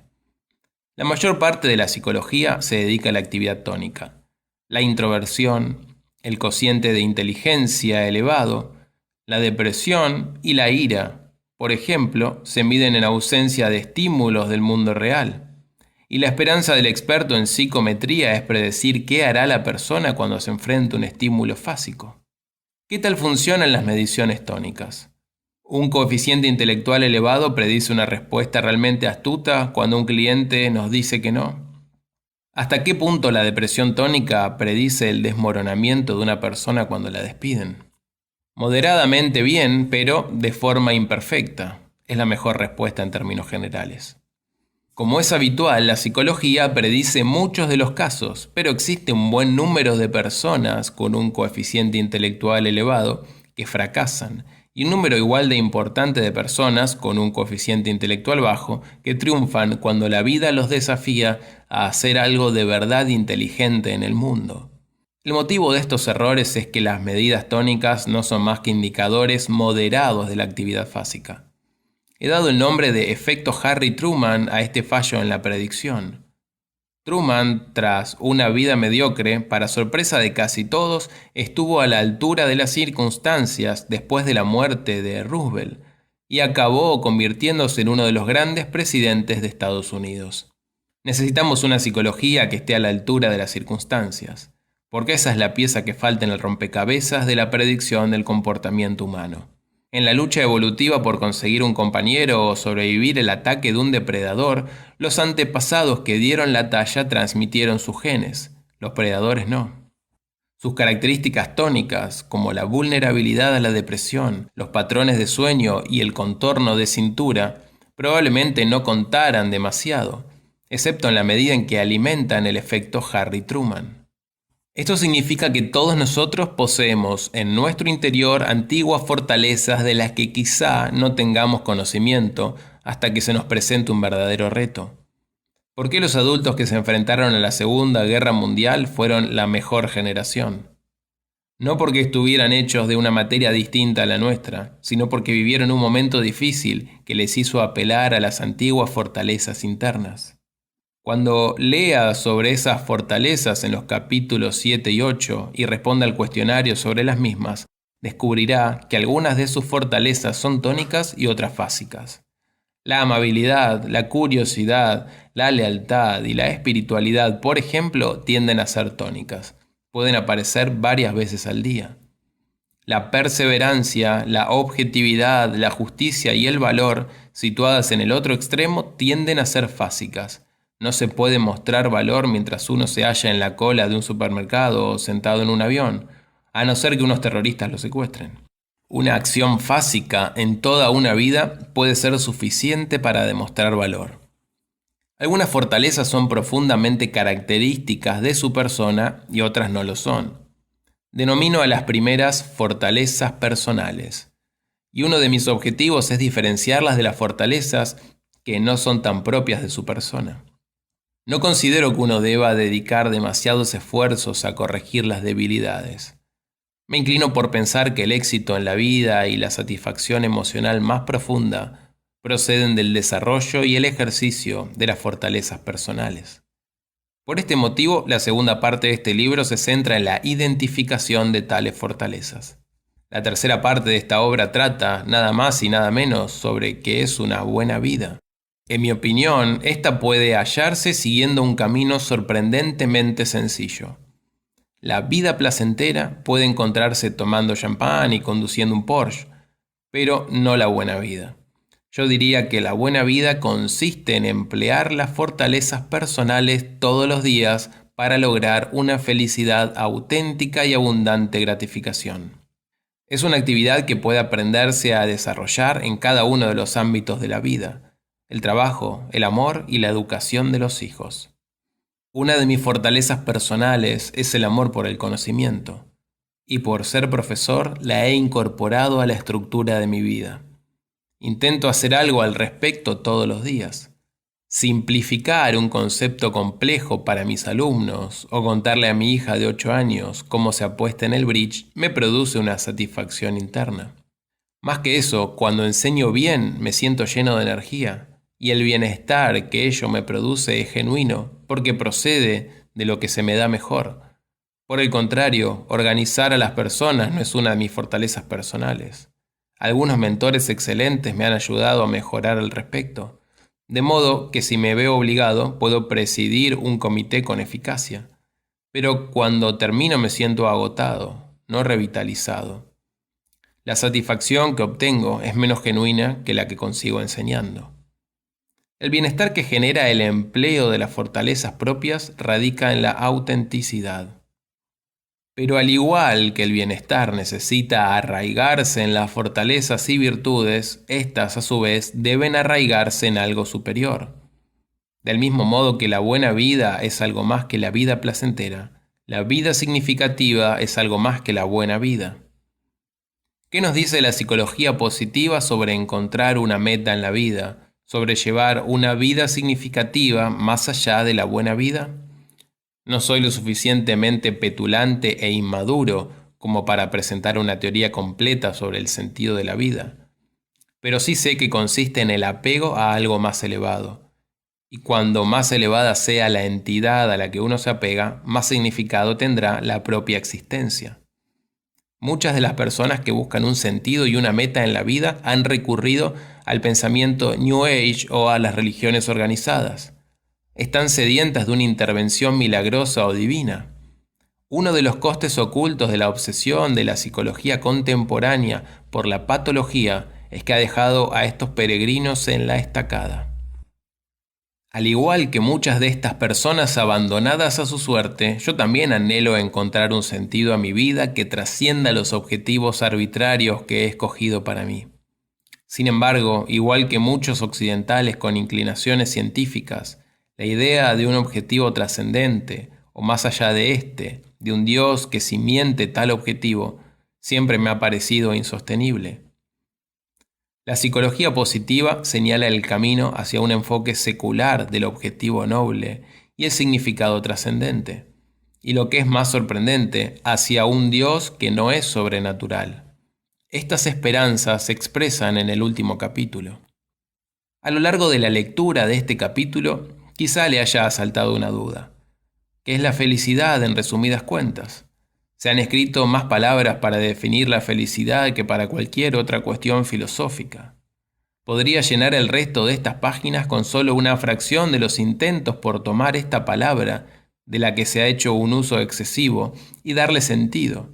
La mayor parte de la psicología se dedica a la actividad tónica. La introversión, el cociente de inteligencia elevado, la depresión y la ira, por ejemplo, se miden en ausencia de estímulos del mundo real. Y la esperanza del experto en psicometría es predecir qué hará la persona cuando se enfrenta a un estímulo fásico. ¿Qué tal funcionan las mediciones tónicas? Un coeficiente intelectual elevado predice una respuesta realmente astuta cuando un cliente nos dice que no. ¿Hasta qué punto la depresión tónica predice el desmoronamiento de una persona cuando la despiden? Moderadamente bien, pero de forma imperfecta. Es la mejor respuesta en términos generales. Como es habitual, la psicología predice muchos de los casos, pero existe un buen número de personas con un coeficiente intelectual elevado que fracasan, y un número igual de importante de personas con un coeficiente intelectual bajo que triunfan cuando la vida los desafía a hacer algo de verdad inteligente en el mundo. El motivo de estos errores es que las medidas tónicas no son más que indicadores moderados de la actividad fásica. He dado el nombre de efecto Harry Truman a este fallo en la predicción. Truman, tras una vida mediocre, para sorpresa de casi todos, estuvo a la altura de las circunstancias después de la muerte de Roosevelt y acabó convirtiéndose en uno de los grandes presidentes de Estados Unidos. Necesitamos una psicología que esté a la altura de las circunstancias, porque esa es la pieza que falta en el rompecabezas de la predicción del comportamiento humano. En la lucha evolutiva por conseguir un compañero o sobrevivir el ataque de un depredador, los antepasados que dieron la talla transmitieron sus genes, los predadores no. Sus características tónicas, como la vulnerabilidad a la depresión, los patrones de sueño y el contorno de cintura, probablemente no contaran demasiado, excepto en la medida en que alimentan el efecto Harry Truman. Esto significa que todos nosotros poseemos en nuestro interior antiguas fortalezas de las que quizá no tengamos conocimiento hasta que se nos presente un verdadero reto. ¿Por qué los adultos que se enfrentaron a la Segunda Guerra Mundial fueron la mejor generación? No porque estuvieran hechos de una materia distinta a la nuestra, sino porque vivieron un momento difícil que les hizo apelar a las antiguas fortalezas internas. Cuando lea sobre esas fortalezas en los capítulos 7 y 8 y responda al cuestionario sobre las mismas, descubrirá que algunas de sus fortalezas son tónicas y otras básicas. La amabilidad, la curiosidad, la lealtad y la espiritualidad, por ejemplo, tienden a ser tónicas. Pueden aparecer varias veces al día. La perseverancia, la objetividad, la justicia y el valor, situadas en el otro extremo, tienden a ser básicas. No se puede mostrar valor mientras uno se halla en la cola de un supermercado o sentado en un avión, a no ser que unos terroristas lo secuestren. Una acción básica en toda una vida puede ser suficiente para demostrar valor. Algunas fortalezas son profundamente características de su persona y otras no lo son. Denomino a las primeras fortalezas personales. Y uno de mis objetivos es diferenciarlas de las fortalezas que no son tan propias de su persona. No considero que uno deba dedicar demasiados esfuerzos a corregir las debilidades. Me inclino por pensar que el éxito en la vida y la satisfacción emocional más profunda proceden del desarrollo y el ejercicio de las fortalezas personales. Por este motivo, la segunda parte de este libro se centra en la identificación de tales fortalezas. La tercera parte de esta obra trata, nada más y nada menos, sobre qué es una buena vida. En mi opinión, esta puede hallarse siguiendo un camino sorprendentemente sencillo. La vida placentera puede encontrarse tomando champán y conduciendo un Porsche, pero no la buena vida. Yo diría que la buena vida consiste en emplear las fortalezas personales todos los días para lograr una felicidad auténtica y abundante gratificación. Es una actividad que puede aprenderse a desarrollar en cada uno de los ámbitos de la vida: el trabajo, el amor y la educación de los hijos. Una de mis fortalezas personales es el amor por el conocimiento, y por ser profesor la he incorporado a la estructura de mi vida. Intento hacer algo al respecto todos los días. Simplificar un concepto complejo para mis alumnos o contarle a mi hija de 8 años cómo se apuesta en el bridge me produce una satisfacción interna. Más que eso, cuando enseño bien me siento lleno de energía. Y el bienestar que ello me produce es genuino, porque procede de lo que se me da mejor. Por el contrario, organizar a las personas no es una de mis fortalezas personales. Algunos mentores excelentes me han ayudado a mejorar al respecto, de modo que si me veo obligado puedo presidir un comité con eficacia. Pero cuando termino me siento agotado, no revitalizado. La satisfacción que obtengo es menos genuina que la que consigo enseñando. El bienestar que genera el empleo de las fortalezas propias radica en la autenticidad. Pero al igual que el bienestar necesita arraigarse en las fortalezas y virtudes, éstas a su vez deben arraigarse en algo superior. Del mismo modo que la buena vida es algo más que la vida placentera, la vida significativa es algo más que la buena vida. ¿Qué nos dice la psicología positiva sobre encontrar una meta en la vida? Sobre llevar una vida significativa más allá de la buena vida? No soy lo suficientemente petulante e inmaduro como para presentar una teoría completa sobre el sentido de la vida, pero sí sé que consiste en el apego a algo más elevado. Y cuando más elevada sea la entidad a la que uno se apega, más significado tendrá la propia existencia. Muchas de las personas que buscan un sentido y una meta en la vida han recurrido al pensamiento New Age o a las religiones organizadas. Están sedientas de una intervención milagrosa o divina. Uno de los costes ocultos de la obsesión de la psicología contemporánea por la patología es que ha dejado a estos peregrinos en la estacada. Al igual que muchas de estas personas abandonadas a su suerte, yo también anhelo encontrar un sentido a mi vida que trascienda los objetivos arbitrarios que he escogido para mí. Sin embargo, igual que muchos occidentales con inclinaciones científicas, la idea de un objetivo trascendente, o más allá de este, de un Dios que simiente tal objetivo, siempre me ha parecido insostenible. La psicología positiva señala el camino hacia un enfoque secular del objetivo noble y el significado trascendente, y lo que es más sorprendente, hacia un Dios que no es sobrenatural. Estas esperanzas se expresan en el último capítulo. A lo largo de la lectura de este capítulo, quizá le haya asaltado una duda. ¿Qué es la felicidad en resumidas cuentas? Se han escrito más palabras para definir la felicidad que para cualquier otra cuestión filosófica. Podría llenar el resto de estas páginas con solo una fracción de los intentos por tomar esta palabra, de la que se ha hecho un uso excesivo, y darle sentido,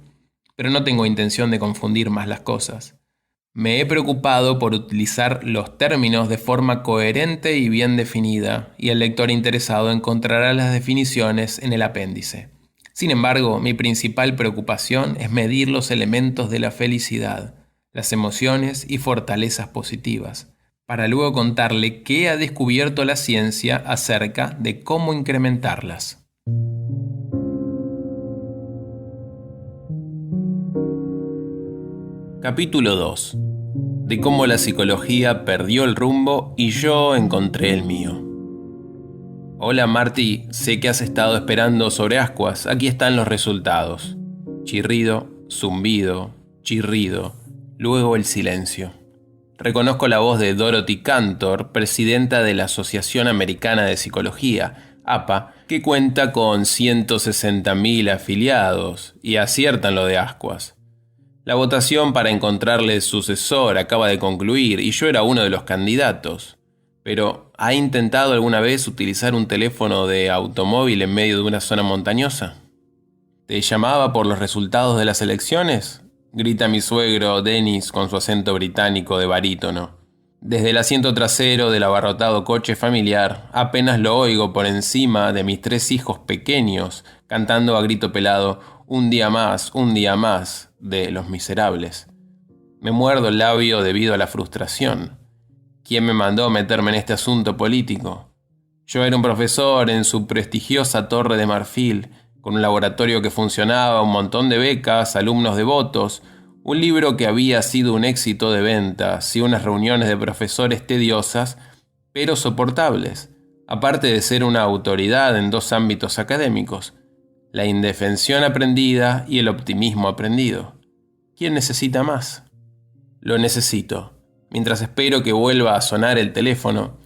pero no tengo intención de confundir más las cosas. Me he preocupado por utilizar los términos de forma coherente y bien definida, y el lector interesado encontrará las definiciones en el apéndice. Sin embargo, mi principal preocupación es medir los elementos de la felicidad, las emociones y fortalezas positivas, para luego contarle qué ha descubierto la ciencia acerca de cómo incrementarlas. Capítulo 2. De cómo la psicología perdió el rumbo y yo encontré el mío. Hola Marty, sé que has estado esperando sobre ascuas, aquí están los resultados. Chirrido, zumbido, chirrido, luego el silencio. Reconozco la voz de Dorothy Cantor, presidenta de la Asociación Americana de Psicología, APA, que cuenta con 160.000 afiliados, y aciertan lo de ascuas. La votación para encontrarle sucesor acaba de concluir y yo era uno de los candidatos. Pero, ¿ha intentado alguna vez utilizar un teléfono de automóvil en medio de una zona montañosa? ¿Te llamaba por los resultados de las elecciones?, grita mi suegro Dennis con su acento británico de barítono. Desde el asiento trasero del abarrotado coche familiar, apenas lo oigo por encima de mis 3 hijos pequeños, cantando a grito pelado un día más, de Los Miserables. Me muerdo el labio debido a la frustración. ¿Quién me mandó meterme en este asunto político? Yo era un profesor en su prestigiosa Torre de Marfil, con un laboratorio que funcionaba, un montón de becas, alumnos devotos, un libro que había sido un éxito de ventas y unas reuniones de profesores tediosas, pero soportables, aparte de ser una autoridad en 2 ámbitos académicos, la indefensión aprendida y el optimismo aprendido. ¿Quién necesita más? Lo necesito. Mientras espero que vuelva a sonar el teléfono,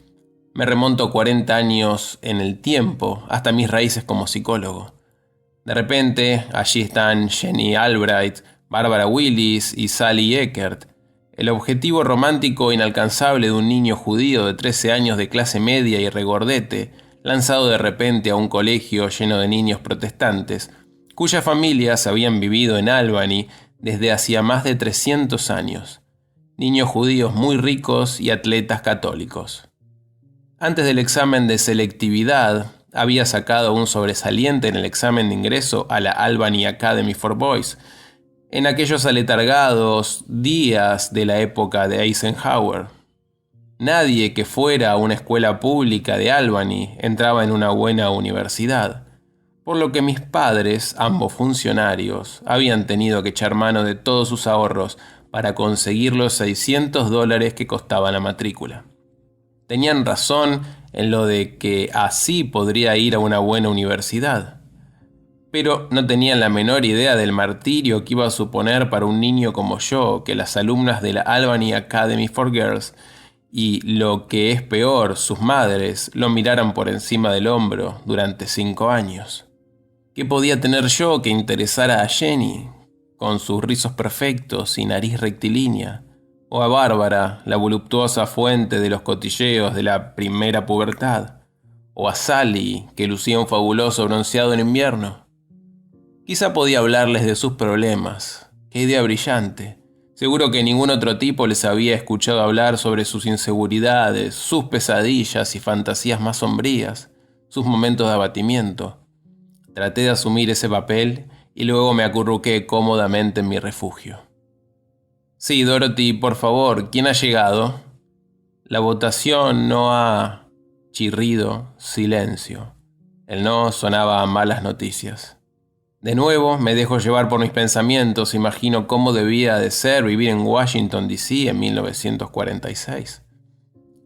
me remonto 40 años en el tiempo, hasta mis raíces como psicólogo. De repente, allí están Jenny Albright, Barbara Willis y Sally Eckert, el objetivo romántico inalcanzable de un niño judío de 13 años de clase media y regordete, lanzado de repente a un colegio lleno de niños protestantes, cuyas familias habían vivido en Albany desde hacía más de 300 años. Niños judíos muy ricos y atletas católicos. Antes del examen de selectividad, había sacado un sobresaliente en el examen de ingreso a la Albany Academy for Boys, en aquellos aletargados días de la época de Eisenhower. Nadie que fuera a una escuela pública de Albany entraba en una buena universidad, por lo que mis padres, ambos funcionarios, habían tenido que echar mano de todos sus ahorros para conseguir los $600 que costaba la matrícula. Tenían razón en lo de que así podría ir a una buena universidad, pero no tenían la menor idea del martirio que iba a suponer para un niño como yo que las alumnas de la Albany Academy for Girls y, lo que es peor, sus madres lo miraran por encima del hombro durante 5 años. ¿Qué podía tener yo que interesara a Jenny, con sus rizos perfectos y nariz rectilínea? O a Bárbara, la voluptuosa fuente de los cotilleos de la primera pubertad. O a Sally, que lucía un fabuloso bronceado en invierno. Quizá podía hablarles de sus problemas. ¡Qué idea brillante! Seguro que ningún otro tipo les había escuchado hablar sobre sus inseguridades, sus pesadillas y fantasías más sombrías, sus momentos de abatimiento. Traté de asumir ese papel y luego me acurruqué cómodamente en mi refugio. Sí, Dorothy, por favor, ¿quién ha llegado? La votación no ha... Chirrido, silencio. El no sonaba a malas noticias. De nuevo, me dejo llevar por mis pensamientos, imagino cómo debía de ser vivir en Washington, D.C. en 1946.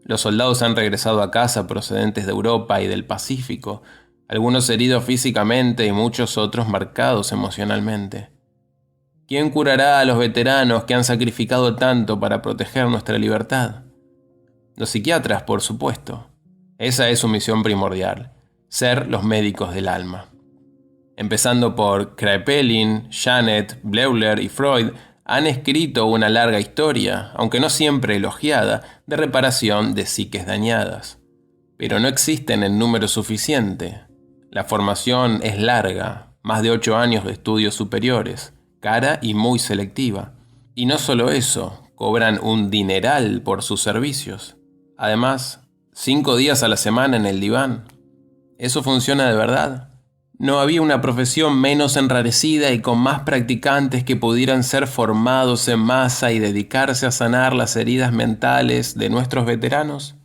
Los soldados han regresado a casa procedentes de Europa y del Pacífico, algunos heridos físicamente y muchos otros marcados emocionalmente. ¿Quién curará a los veteranos que han sacrificado tanto para proteger nuestra libertad? Los psiquiatras, por supuesto. Esa es su misión primordial, ser los médicos del alma. Empezando por Kraepelin, Janet, Bleuler y Freud, han escrito una larga historia, aunque no siempre elogiada, de reparación de psiques dañadas. Pero no existen en número suficiente. La formación es larga, más de 8 años de estudios superiores, cara y muy selectiva. Y no solo eso, cobran un dineral por sus servicios. Además, 5 días a la semana en el diván. ¿Eso funciona de verdad? No había una profesión menos enrarecida y con más practicantes que pudieran ser formados en masa y dedicarse a sanar las heridas mentales de nuestros veteranos.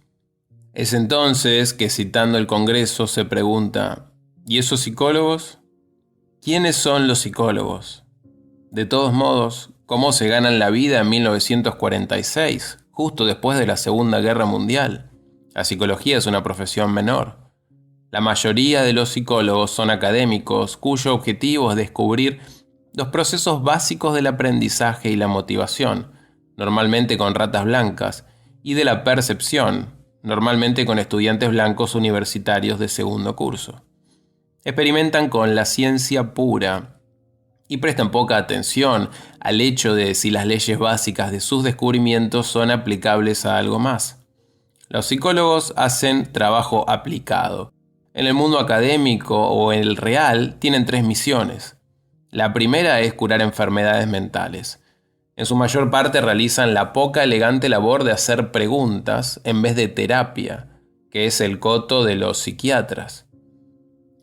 Es entonces que, citando el Congreso, se pregunta, ¿y esos psicólogos? ¿Quiénes son los psicólogos? De todos modos, ¿cómo se ganan la vida en 1946, justo después de la Segunda Guerra Mundial? La psicología es una profesión menor. La mayoría de los psicólogos son académicos cuyo objetivo es descubrir los procesos básicos del aprendizaje y la motivación, normalmente con ratas blancas, y de la percepción, normalmente con estudiantes blancos universitarios de segundo curso. Experimentan con la ciencia pura y prestan poca atención al hecho de si las leyes básicas de sus descubrimientos son aplicables a algo más. Los psicólogos hacen trabajo aplicado. En el mundo académico o en el real tienen 3 misiones. La primera es curar enfermedades mentales. En su mayor parte realizan la poca elegante labor de hacer preguntas en vez de terapia, que es el coto de los psiquiatras.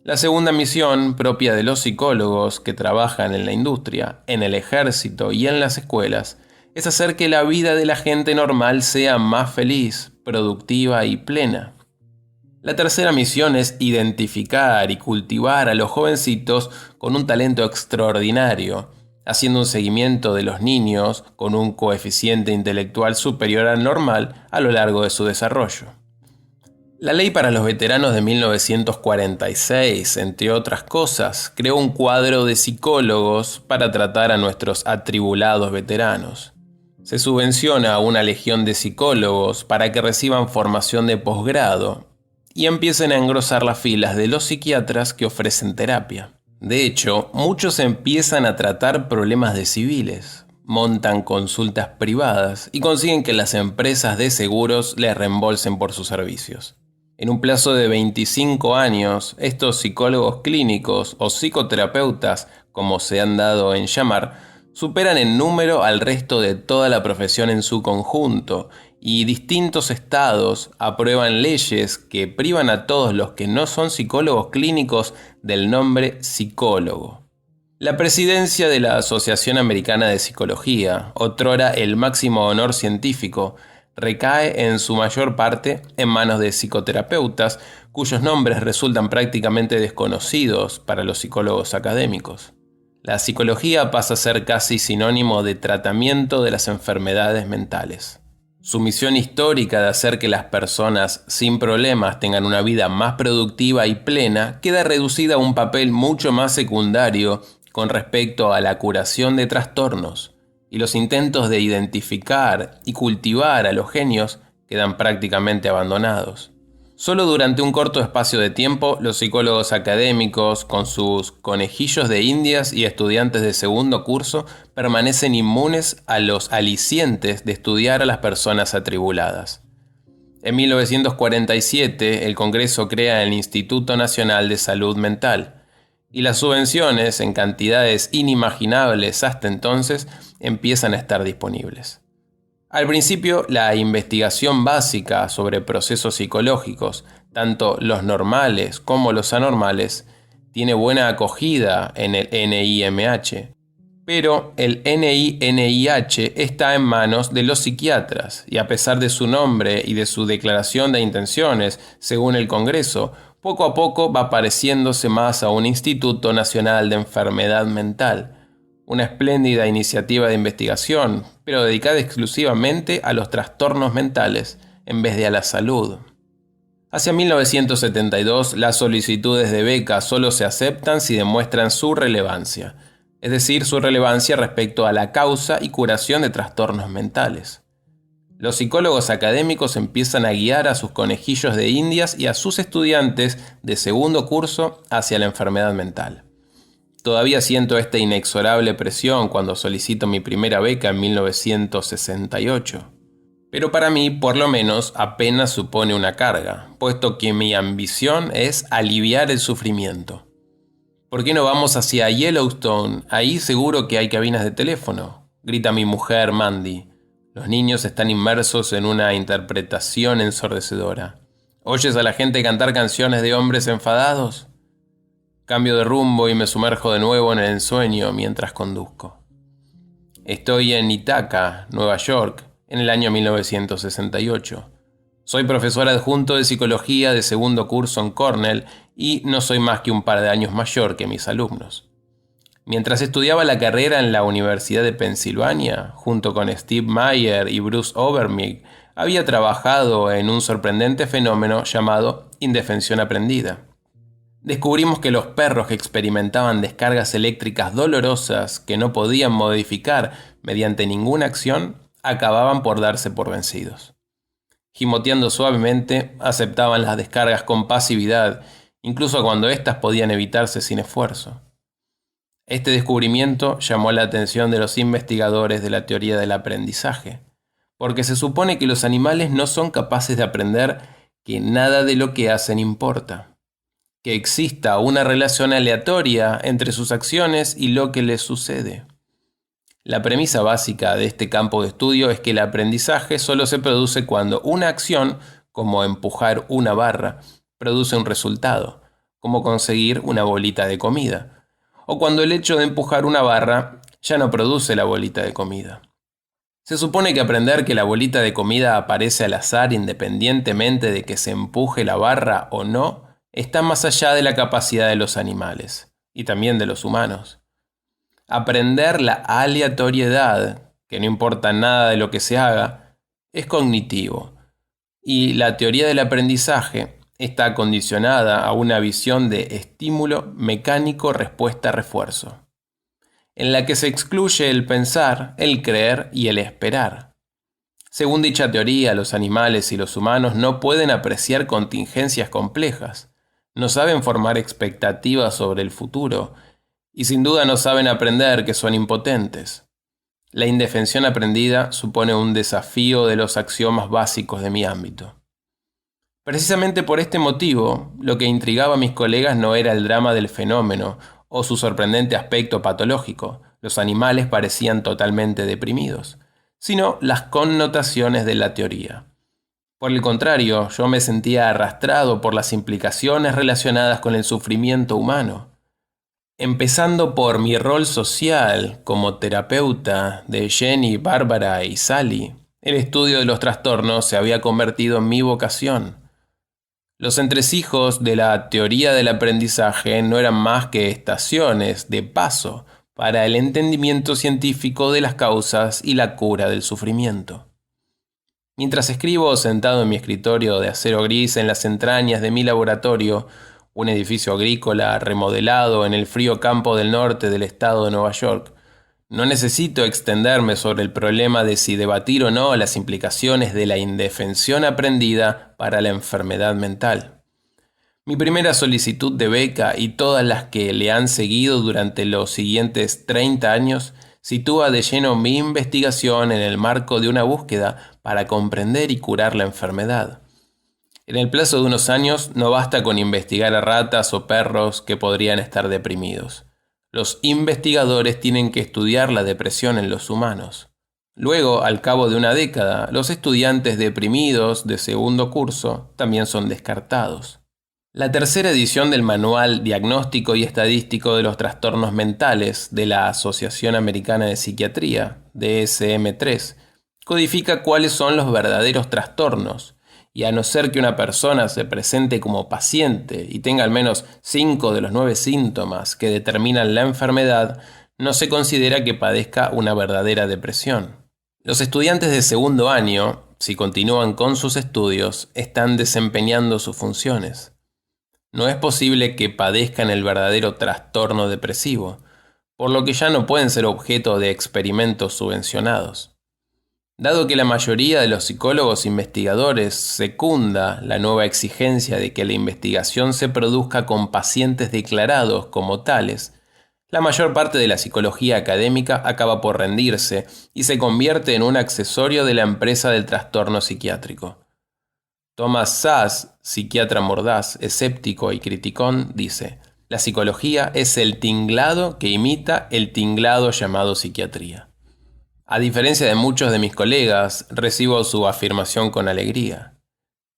La segunda misión, propia de los psicólogos que trabajan en la industria, en el ejército y en las escuelas, es hacer que la vida de la gente normal sea más feliz, productiva y plena. La tercera misión es identificar y cultivar a los jovencitos con un talento extraordinario, haciendo un seguimiento de los niños con un coeficiente intelectual superior al normal a lo largo de su desarrollo. La ley para los veteranos de 1946, entre otras cosas, creó un cuadro de psicólogos para tratar a nuestros atribulados veteranos. Se subvenciona a una legión de psicólogos para que reciban formación de posgrado y empiecen a engrosar las filas de los psiquiatras que ofrecen terapia. De hecho, muchos empiezan a tratar problemas de civiles, montan consultas privadas y consiguen que las empresas de seguros les reembolsen por sus servicios. En un plazo de 25 años, estos psicólogos clínicos o psicoterapeutas, como se han dado en llamar, superan en número al resto de toda la profesión en su conjunto, y distintos estados aprueban leyes que privan a todos los que no son psicólogos clínicos del nombre psicólogo. La presidencia de la Asociación Americana de Psicología, otrora el máximo honor científico, recae en su mayor parte en manos de psicoterapeutas, cuyos nombres resultan prácticamente desconocidos para los psicólogos académicos. La psicología pasa a ser casi sinónimo de tratamiento de las enfermedades mentales. Su misión histórica de hacer que las personas sin problemas tengan una vida más productiva y plena queda reducida a un papel mucho más secundario con respecto a la curación de trastornos, y los intentos de identificar y cultivar a los genios quedan prácticamente abandonados. Solo durante un corto espacio de tiempo, los psicólogos académicos, con sus conejillos de indias y estudiantes de segundo curso, permanecen inmunes a los alicientes de estudiar a las personas atribuladas. En 1947, el Congreso crea el Instituto Nacional de Salud Mental, y las subvenciones, en cantidades inimaginables hasta entonces, empiezan a estar disponibles. Al principio, la investigación básica sobre procesos psicológicos, tanto los normales como los anormales, tiene buena acogida en el NIMH. Pero el NINIH está en manos de los psiquiatras, y a pesar de su nombre y de su declaración de intenciones, según el Congreso, poco a poco va pareciéndose más a un Instituto Nacional de Enfermedad Mental. Una espléndida iniciativa de investigación, pero dedicada exclusivamente a los trastornos mentales, en vez de a la salud. Hacia 1972, las solicitudes de beca solo se aceptan si demuestran su relevancia, es decir, su relevancia respecto a la causa y curación de trastornos mentales. Los psicólogos académicos empiezan a guiar a sus conejillos de indias y a sus estudiantes de segundo curso hacia la enfermedad mental. Todavía siento esta inexorable presión cuando solicito mi primera beca en 1968. Pero para mí, por lo menos, apenas supone una carga, puesto que mi ambición es aliviar el sufrimiento. ¿Por qué no vamos hacia Yellowstone? Ahí seguro que hay cabinas de teléfono, grita mi mujer Mandy. Los niños están inmersos en una interpretación ensordecedora. ¿Oyes a la gente cantar canciones de hombres enfadados? Cambio de rumbo y me sumerjo de nuevo en el ensueño mientras conduzco. Estoy en Ithaca, Nueva York, en el año 1968. Soy profesor adjunto de psicología de segundo curso en Cornell y no soy más que un par de años mayor que mis alumnos. Mientras estudiaba la carrera en la Universidad de Pensilvania, junto con Steve Meyer y Bruce Overmeek, había trabajado en un sorprendente fenómeno llamado indefensión aprendida. Descubrimos que los perros que experimentaban descargas eléctricas dolorosas que no podían modificar mediante ninguna acción, acababan por darse por vencidos. Gimoteando suavemente, aceptaban las descargas con pasividad, incluso cuando éstas podían evitarse sin esfuerzo. Este descubrimiento llamó la atención de los investigadores de la teoría del aprendizaje, porque se supone que los animales no son capaces de aprender que nada de lo que hacen importa, que exista una relación aleatoria entre sus acciones y lo que les sucede. La premisa básica de este campo de estudio es que el aprendizaje solo se produce cuando una acción, como empujar una barra, produce un resultado, como conseguir una bolita de comida, o cuando el hecho de empujar una barra ya no produce la bolita de comida. Se supone que aprender que la bolita de comida aparece al azar independientemente de que se empuje la barra o no, está más allá de la capacidad de los animales, y también de los humanos. Aprender la aleatoriedad, que no importa nada de lo que se haga, es cognitivo, y la teoría del aprendizaje está condicionada a una visión de estímulo mecánico respuesta-refuerzo, en la que se excluye el pensar, el creer y el esperar. Según dicha teoría, los animales y los humanos no pueden apreciar contingencias complejas, no saben formar expectativas sobre el futuro y sin duda no saben aprender que son impotentes. La indefensión aprendida supone un desafío de los axiomas básicos de mi ámbito. Precisamente por este motivo, lo que intrigaba a mis colegas no era el drama del fenómeno o su sorprendente aspecto patológico, los animales parecían totalmente deprimidos, sino las connotaciones de la teoría. Por el contrario, yo me sentía arrastrado por las implicaciones relacionadas con el sufrimiento humano. Empezando por mi rol social como terapeuta de Jenny, Bárbara y Sally, el estudio de los trastornos se había convertido en mi vocación. Los entresijos de la teoría del aprendizaje no eran más que estaciones de paso para el entendimiento científico de las causas y la cura del sufrimiento. Mientras escribo sentado en mi escritorio de acero gris en las entrañas de mi laboratorio, un edificio agrícola remodelado en el frío campo del norte del estado de Nueva York, No necesito extenderme sobre el problema de si debatir o no las implicaciones de la indefensión aprendida para la enfermedad mental. Mi primera solicitud de beca y todas las que le han seguido durante los siguientes 30 años sitúa de lleno mi investigación en el marco de una búsqueda para comprender y curar la enfermedad. En el plazo de unos años no basta con investigar a ratas o perros que podrían estar deprimidos. Los investigadores tienen que estudiar la depresión en los humanos. Luego, al cabo de una década, los estudiantes deprimidos de segundo curso también son descartados. La tercera edición del Manual Diagnóstico y Estadístico de los Trastornos Mentales de la Asociación Americana de Psiquiatría, DSM-3, codifica cuáles son los verdaderos trastornos, y a no ser que una persona se presente como paciente y tenga al menos 5 de los 9 síntomas que determinan la enfermedad, no se considera que padezca una verdadera depresión. Los estudiantes de segundo año, si continúan con sus estudios, están desempeñando sus funciones. No es posible que padezcan el verdadero trastorno depresivo, por lo que ya no pueden ser objeto de experimentos subvencionados. Dado que la mayoría de los psicólogos investigadores secunda la nueva exigencia de que la investigación se produzca con pacientes declarados como tales, la mayor parte de la psicología académica acaba por rendirse y se convierte en un accesorio de la empresa del trastorno psiquiátrico. Thomas Szasz, psiquiatra mordaz, escéptico y criticón, dice: «La psicología es el tinglado que imita el tinglado llamado psiquiatría». A diferencia de muchos de mis colegas, recibo su afirmación con alegría.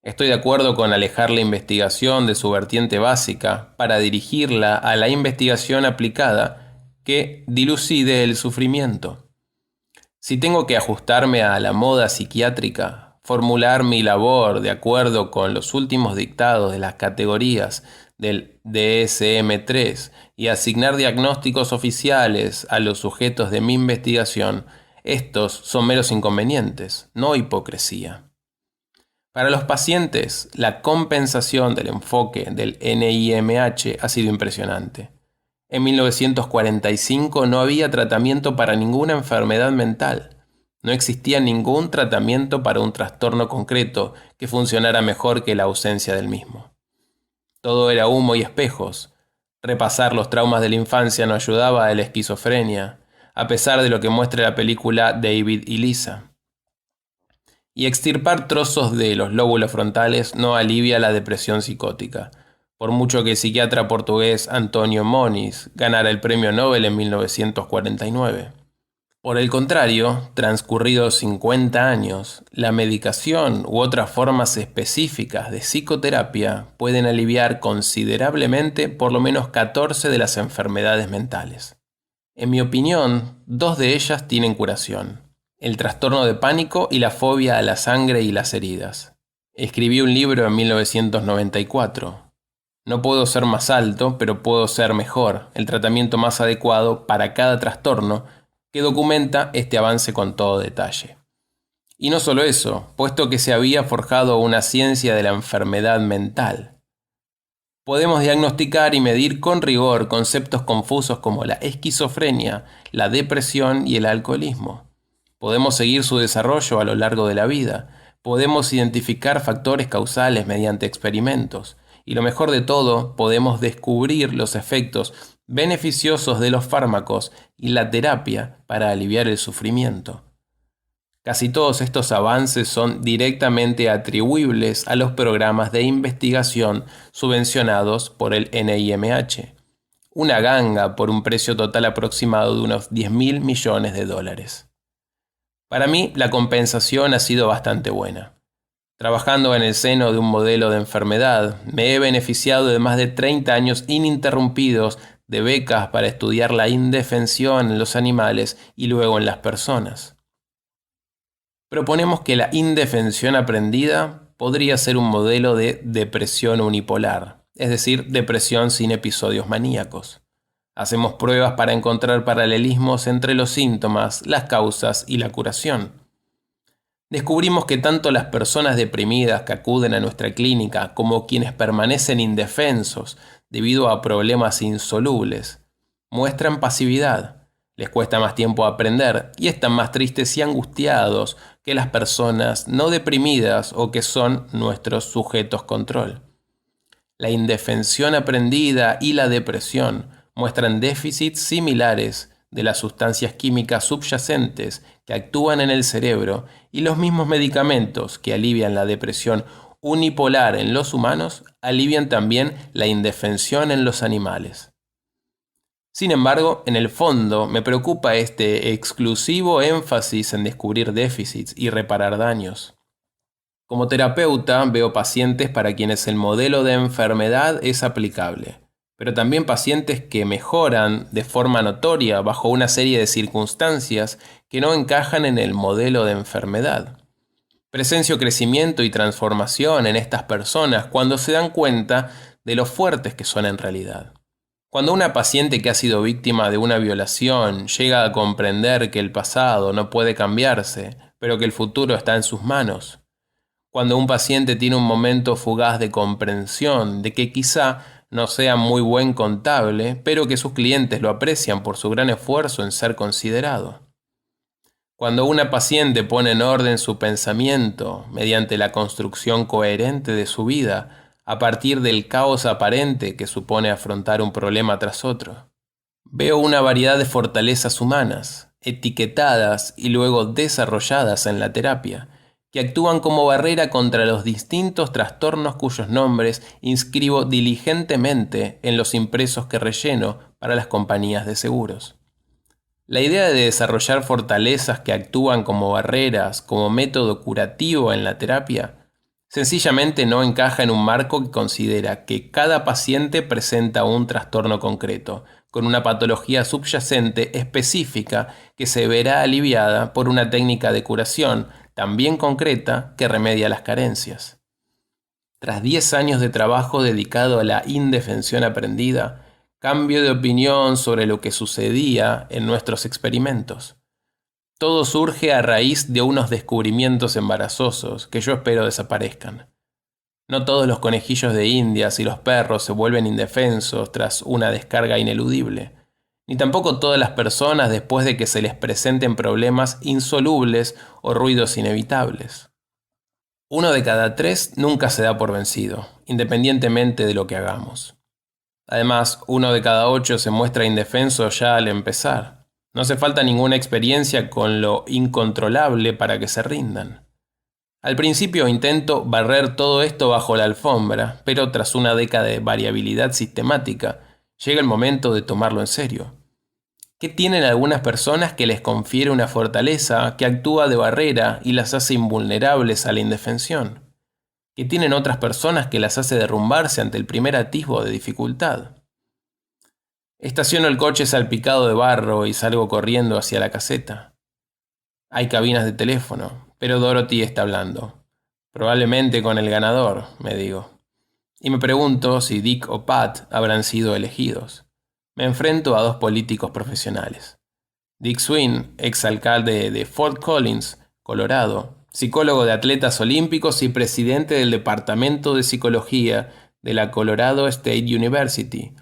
Estoy de acuerdo con alejar la investigación de su vertiente básica para dirigirla a la investigación aplicada que dilucide el sufrimiento. Si tengo que ajustarme a la moda psiquiátrica, formular mi labor de acuerdo con los últimos dictados de las categorías del DSM-3 y asignar diagnósticos oficiales a los sujetos de mi investigación, estos son meros inconvenientes, no hipocresía. Para los pacientes, la compensación del enfoque del NIMH ha sido impresionante. En 1945 no había tratamiento para ninguna enfermedad mental. No existía ningún tratamiento para un trastorno concreto que funcionara mejor que la ausencia del mismo. Todo era humo y espejos. Repasar los traumas de la infancia no ayudaba a la esquizofrenia, a pesar de lo que muestra la película David y Lisa. Y extirpar trozos de los lóbulos frontales no alivia la depresión psicótica, por mucho que el psiquiatra portugués Antonio Moniz ganara el premio Nobel en 1949. Por el contrario, transcurridos 50 años, la medicación u otras formas específicas de psicoterapia pueden aliviar considerablemente por lo menos 14 de las enfermedades mentales. En mi opinión, 2 de ellas tienen curación: el trastorno de pánico y la fobia a la sangre y las heridas. Escribí un libro en 1994. No puedo ser más alto, pero puedo ser mejor, el tratamiento más adecuado para cada trastorno, que documenta este avance con todo detalle. Y no solo eso, puesto que se había forjado una ciencia de la enfermedad mental. Podemos diagnosticar y medir con rigor conceptos confusos como la esquizofrenia, la depresión y el alcoholismo. Podemos seguir su desarrollo a lo largo de la vida. Podemos identificar factores causales mediante experimentos. Y lo mejor de todo, podemos descubrir los efectos beneficiosos de los fármacos y la terapia para aliviar el sufrimiento. Casi todos estos avances son directamente atribuibles a los programas de investigación subvencionados por el NIMH, una ganga por un precio total aproximado de unos $10.000 millones. Para mí, la compensación ha sido bastante buena. Trabajando en el seno de un modelo de enfermedad, me he beneficiado de más de 30 años ininterrumpidos de becas para estudiar la indefensión en los animales y luego en las personas. Proponemos que la indefensión aprendida podría ser un modelo de depresión unipolar, es decir, depresión sin episodios maníacos. Hacemos pruebas para encontrar paralelismos entre los síntomas, las causas y la curación. Descubrimos que tanto las personas deprimidas que acuden a nuestra clínica como quienes permanecen indefensos debido a problemas insolubles muestran pasividad, Les cuesta más tiempo aprender y están más tristes y angustiados que las personas no deprimidas o que son nuestros sujetos control. La indefensión aprendida y la depresión muestran déficits similares de las sustancias químicas subyacentes que actúan en el cerebro, y los mismos medicamentos que alivian la depresión unipolar en los humanos alivian también la indefensión en los animales. Sin embargo, en el fondo me preocupa este exclusivo énfasis en descubrir déficits y reparar daños. Como terapeuta veo pacientes para quienes el modelo de enfermedad es aplicable, pero también pacientes que mejoran de forma notoria bajo una serie de circunstancias que no encajan en el modelo de enfermedad. Presencio crecimiento y transformación en estas personas cuando se dan cuenta de lo fuertes que son en realidad. Cuando una paciente que ha sido víctima de una violación llega a comprender que el pasado no puede cambiarse, pero que el futuro está en sus manos. Cuando un paciente tiene un momento fugaz de comprensión de que quizá no sea muy buen contable, pero que sus clientes lo aprecian por su gran esfuerzo en ser considerado. Cuando una paciente pone en orden su pensamiento mediante la construcción coherente de su vida, a partir del caos aparente que supone afrontar un problema tras otro. Veo una variedad de fortalezas humanas, etiquetadas y luego desarrolladas en la terapia, que actúan como barrera contra los distintos trastornos cuyos nombres inscribo diligentemente en los impresos que relleno para las compañías de seguros. La idea de desarrollar fortalezas que actúan como barreras, como método curativo en la terapia, sencillamente no encaja en un marco que considera que cada paciente presenta un trastorno concreto, con una patología subyacente específica que se verá aliviada por una técnica de curación también concreta que remedia las carencias. Tras 10 años de trabajo dedicado a la indefensión aprendida, cambio de opinión sobre lo que sucedía en nuestros experimentos. Todo surge a raíz de unos descubrimientos embarazosos que yo espero desaparezcan. No todos los conejillos de Indias y los perros se vuelven indefensos tras una descarga ineludible, ni tampoco todas las personas después de que se les presenten problemas insolubles o ruidos inevitables. 1 de cada 3 nunca se da por vencido, independientemente de lo que hagamos. Además, 1 de cada 8 se muestra indefenso ya al empezar. No hace falta ninguna experiencia con lo incontrolable para que se rindan. Al principio intento barrer todo esto bajo la alfombra, pero tras una década de variabilidad sistemática, llega el momento de tomarlo en serio. ¿Qué tienen algunas personas que les confiere una fortaleza que actúa de barrera y las hace invulnerables a la indefensión? ¿Qué tienen otras personas que las hace derrumbarse ante el primer atisbo de dificultad? Estaciono el coche salpicado de barro y salgo corriendo hacia la caseta. Hay cabinas de teléfono, pero Dorothy está hablando. Probablemente con el ganador, me digo. Y me pregunto si Dick o Pat habrán sido elegidos. Me enfrento a 2 políticos profesionales. Dick Sweeney, exalcalde de Fort Collins, Colorado, psicólogo de atletas olímpicos y presidente del Departamento de Psicología de la Colorado State University,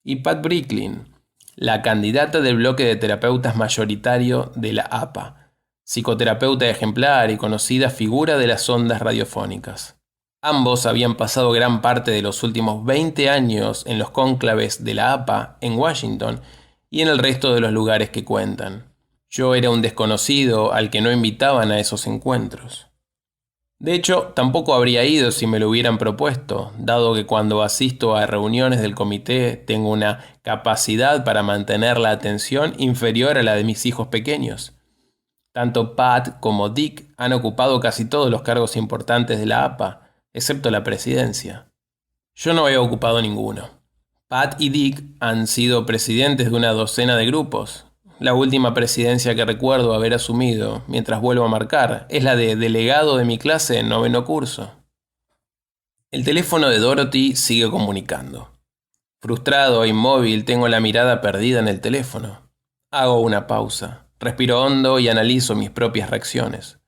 y Pat Bricklin, la candidata del bloque de terapeutas mayoritario de la APA, psicoterapeuta ejemplar y conocida figura de las ondas radiofónicas. Ambos habían pasado gran parte de los últimos 20 años en los cónclaves de la APA en Washington y en el resto de los lugares que cuentan. Yo era un desconocido al que no invitaban a esos encuentros. De hecho, tampoco habría ido si me lo hubieran propuesto, dado que cuando asisto a reuniones del comité tengo una capacidad para mantener la atención inferior a la de mis hijos pequeños. Tanto Pat como Dick han ocupado casi todos los cargos importantes de la APA, excepto la presidencia. Yo no he ocupado ninguno. Pat y Dick han sido presidentes de una docena de grupos. La última presidencia que recuerdo haber asumido, mientras vuelvo a marcar, es la de delegado de mi clase en 9º curso. El teléfono de Dorothy sigue comunicando. Frustrado e inmóvil, tengo la mirada perdida en el teléfono. Hago una pausa, respiro hondo y analizo mis propias reacciones.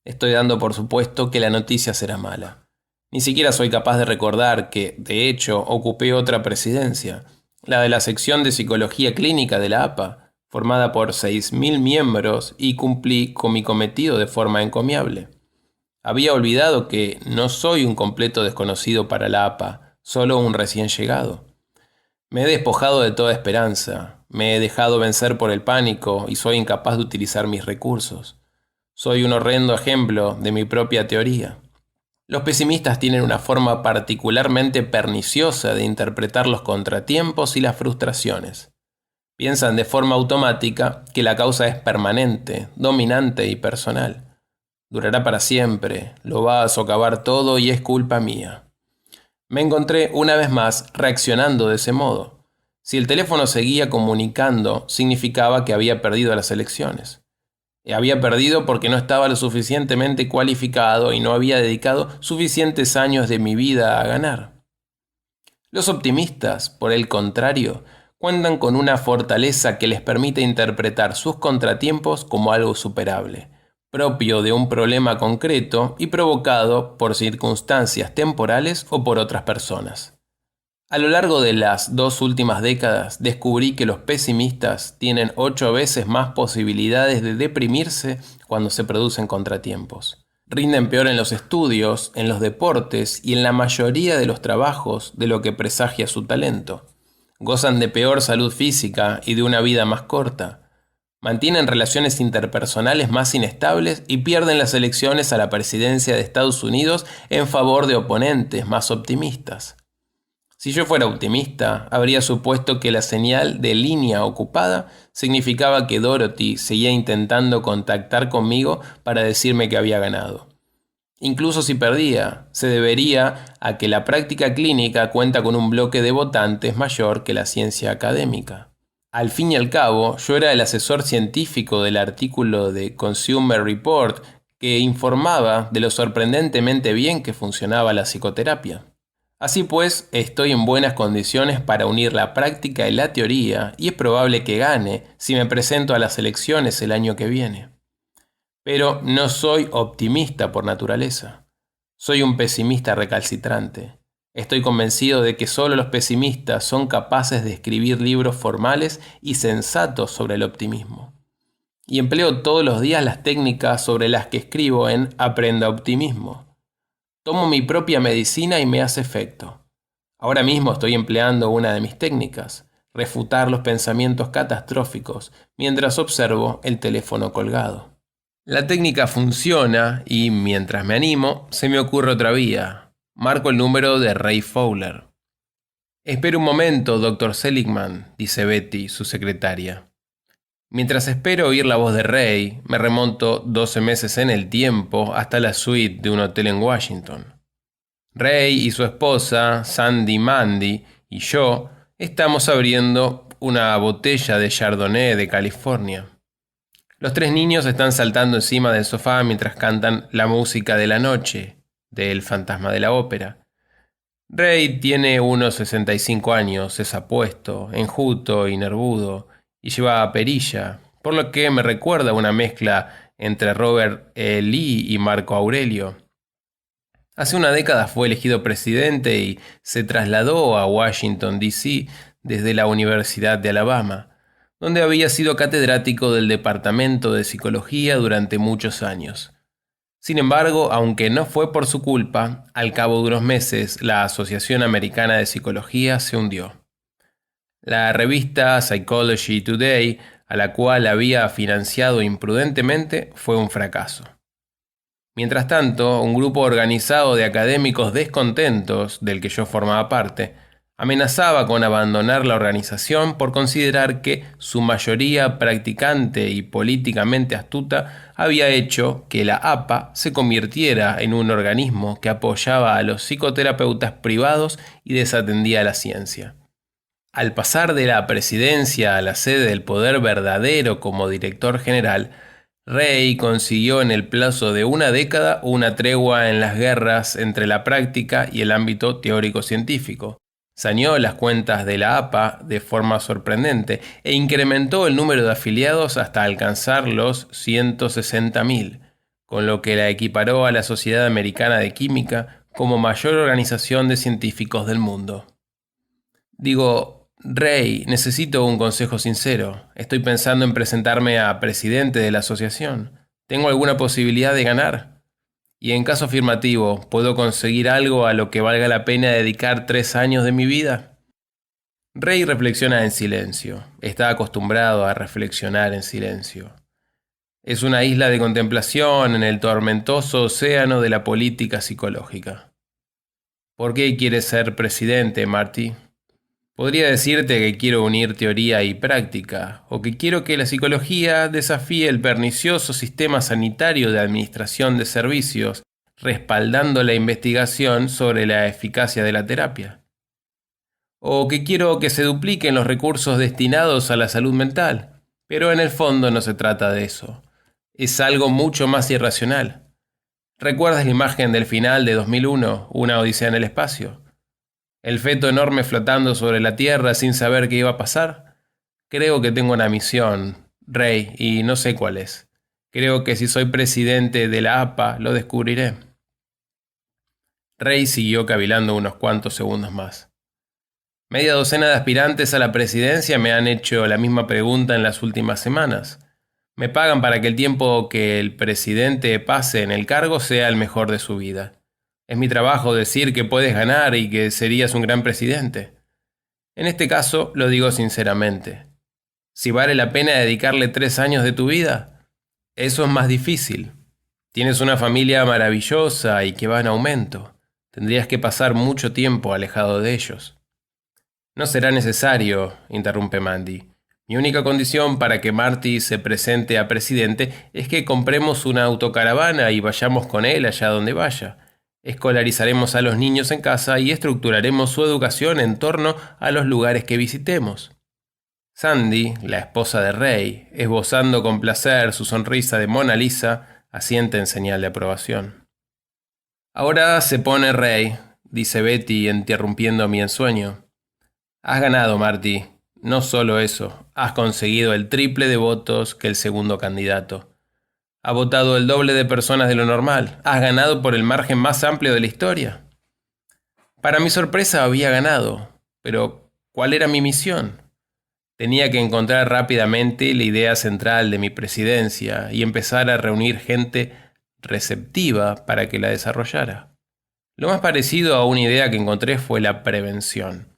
Estoy dando por supuesto que la noticia será mala. Ni siquiera soy capaz de recordar que, de hecho, ocupé otra presidencia, la de la sección de psicología clínica de la APA. formada por 6.000 miembros, y cumplí con mi cometido de forma encomiable. Había olvidado que no soy un completo desconocido para la APA, solo un recién llegado. Me he despojado de toda esperanza, me he dejado vencer por el pánico y soy incapaz de utilizar mis recursos. Soy un horrendo ejemplo de mi propia teoría. Los pesimistas tienen una forma particularmente perniciosa de interpretar los contratiempos y las frustraciones. Piensan de forma automática que la causa es permanente, dominante y personal. Durará para siempre, lo va a socavar todo y es culpa mía. Me encontré una vez más reaccionando de ese modo. Si el teléfono seguía comunicando, significaba que había perdido las elecciones. Había perdido porque no estaba lo suficientemente cualificado y no había dedicado suficientes años de mi vida a ganar. Los optimistas, por el contrario, cuentan con una fortaleza que les permite interpretar sus contratiempos como algo superable, propio de un problema concreto y provocado por circunstancias temporales o por otras personas. A lo largo de las 2 últimas décadas descubrí que los pesimistas tienen 8 veces más posibilidades de deprimirse cuando se producen contratiempos. Rinden peor en los estudios, en los deportes y en la mayoría de los trabajos de lo que presagia su talento. Gozan de peor salud física y de una vida más corta. Mantienen relaciones interpersonales más inestables y pierden las elecciones a la presidencia de Estados Unidos en favor de oponentes más optimistas. Si yo fuera optimista, habría supuesto que la señal de línea ocupada significaba que Dorothy seguía intentando contactar conmigo para decirme que había ganado. Incluso si perdía, se debería a que la práctica clínica cuenta con un bloque de votantes mayor que la ciencia académica. Al fin y al cabo, yo era el asesor científico del artículo de Consumer Report que informaba de lo sorprendentemente bien que funcionaba la psicoterapia. Así pues, estoy en buenas condiciones para unir la práctica y la teoría, y es probable que gane si me presento a las elecciones el año que viene. Pero no soy optimista por naturaleza. Soy un pesimista recalcitrante. Estoy convencido de que solo los pesimistas son capaces de escribir libros formales y sensatos sobre el optimismo. Y empleo todos los días las técnicas sobre las que escribo en Aprenda Optimismo. Tomo mi propia medicina y me hace efecto. Ahora mismo estoy empleando una de mis técnicas, refutar los pensamientos catastróficos, mientras observo el teléfono colgado. La técnica funciona y, mientras me animo, se me ocurre otra vía. Marco el número de Ray Fowler. Espera un momento, Dr. Seligman, dice Betty, su secretaria. Mientras espero oír la voz de Ray, me remonto 12 meses en el tiempo hasta la suite de un hotel en Washington. Ray y su esposa, Sandy Mandy, y yo estamos abriendo una botella de Chardonnay de California. Los 3 niños están saltando encima del sofá mientras cantan La música de la noche, de El fantasma de la ópera. Ray tiene unos 65 años, es apuesto, enjuto y nervudo, y lleva perilla, por lo que me recuerda una mezcla entre Robert E. Lee y Marco Aurelio. Hace una década fue elegido presidente y se trasladó a Washington, D.C. desde la Universidad de Alabama, donde había sido catedrático del Departamento de Psicología durante muchos años. Sin embargo, aunque no fue por su culpa, al cabo de unos meses la Asociación Americana de Psicología se hundió. La revista Psychology Today, a la cual había financiado imprudentemente, fue un fracaso. Mientras tanto, un grupo organizado de académicos descontentos, del que yo formaba parte, amenazaba con abandonar la organización por considerar que su mayoría practicante y políticamente astuta había hecho que la APA se convirtiera en un organismo que apoyaba a los psicoterapeutas privados y desatendía la ciencia. Al pasar de la presidencia a la sede del poder verdadero como director general, Ray consiguió en el plazo de una década una tregua en las guerras entre la práctica y el ámbito teórico-científico. Saneó las cuentas de la APA de forma sorprendente e incrementó el número de afiliados hasta alcanzar los 160.000, con lo que la equiparó a la Sociedad Americana de Química como mayor organización de científicos del mundo. Digo, Rey, necesito un consejo sincero. Estoy pensando en presentarme a presidente de la asociación. ¿Tengo alguna posibilidad de ganar? Y en caso afirmativo, ¿puedo conseguir algo a lo que valga la pena dedicar 3 años de mi vida? Rey reflexiona en silencio. Está acostumbrado a reflexionar en silencio. Es una isla de contemplación en el tormentoso océano de la política psicológica. ¿Por qué quieres ser presidente, Marty? Podría decirte que quiero unir teoría y práctica, o que quiero que la psicología desafíe el pernicioso sistema sanitario de administración de servicios, respaldando la investigación sobre la eficacia de la terapia. O que quiero que se dupliquen los recursos destinados a la salud mental, pero en el fondo no se trata de eso. Es algo mucho más irracional. ¿Recuerdas la imagen del final de 2001, Una odisea en el espacio? El feto enorme flotando sobre la Tierra sin saber qué iba a pasar. Creo que tengo una misión, Rey, y no sé cuál es. Creo que si soy presidente de la APA, lo descubriré. Rey siguió cavilando unos cuantos segundos más. Media docena de aspirantes a la presidencia me han hecho la misma pregunta en las últimas semanas. Me pagan para que el tiempo que el presidente pase en el cargo sea el mejor de su vida. Es mi trabajo decir que puedes ganar y que serías un gran presidente. En este caso, lo digo sinceramente. Si vale la pena dedicarle 3 años de tu vida, eso es más difícil. Tienes una familia maravillosa y que va en aumento. Tendrías que pasar mucho tiempo alejado de ellos. No será necesario, interrumpe Mandy. Mi única condición para que Marty se presente a presidente es que compremos una autocaravana y vayamos con él allá donde vaya. Escolarizaremos a los niños en casa y estructuraremos su educación en torno a los lugares que visitemos. Sandy, la esposa de Rey, esbozando con placer su sonrisa de Mona Lisa, asiente en señal de aprobación. Ahora se pone Rey, dice Betty interrumpiendo mi ensueño. Has ganado, Marty. No solo eso, has conseguido el triple de votos que el segundo candidato. Ha votado el doble de personas de lo normal. Has ganado por el margen más amplio de la historia. Para mi sorpresa había ganado, pero ¿cuál era mi misión? Tenía que encontrar rápidamente la idea central de mi presidencia y empezar a reunir gente receptiva para que la desarrollara. Lo más parecido a una idea que encontré fue la prevención.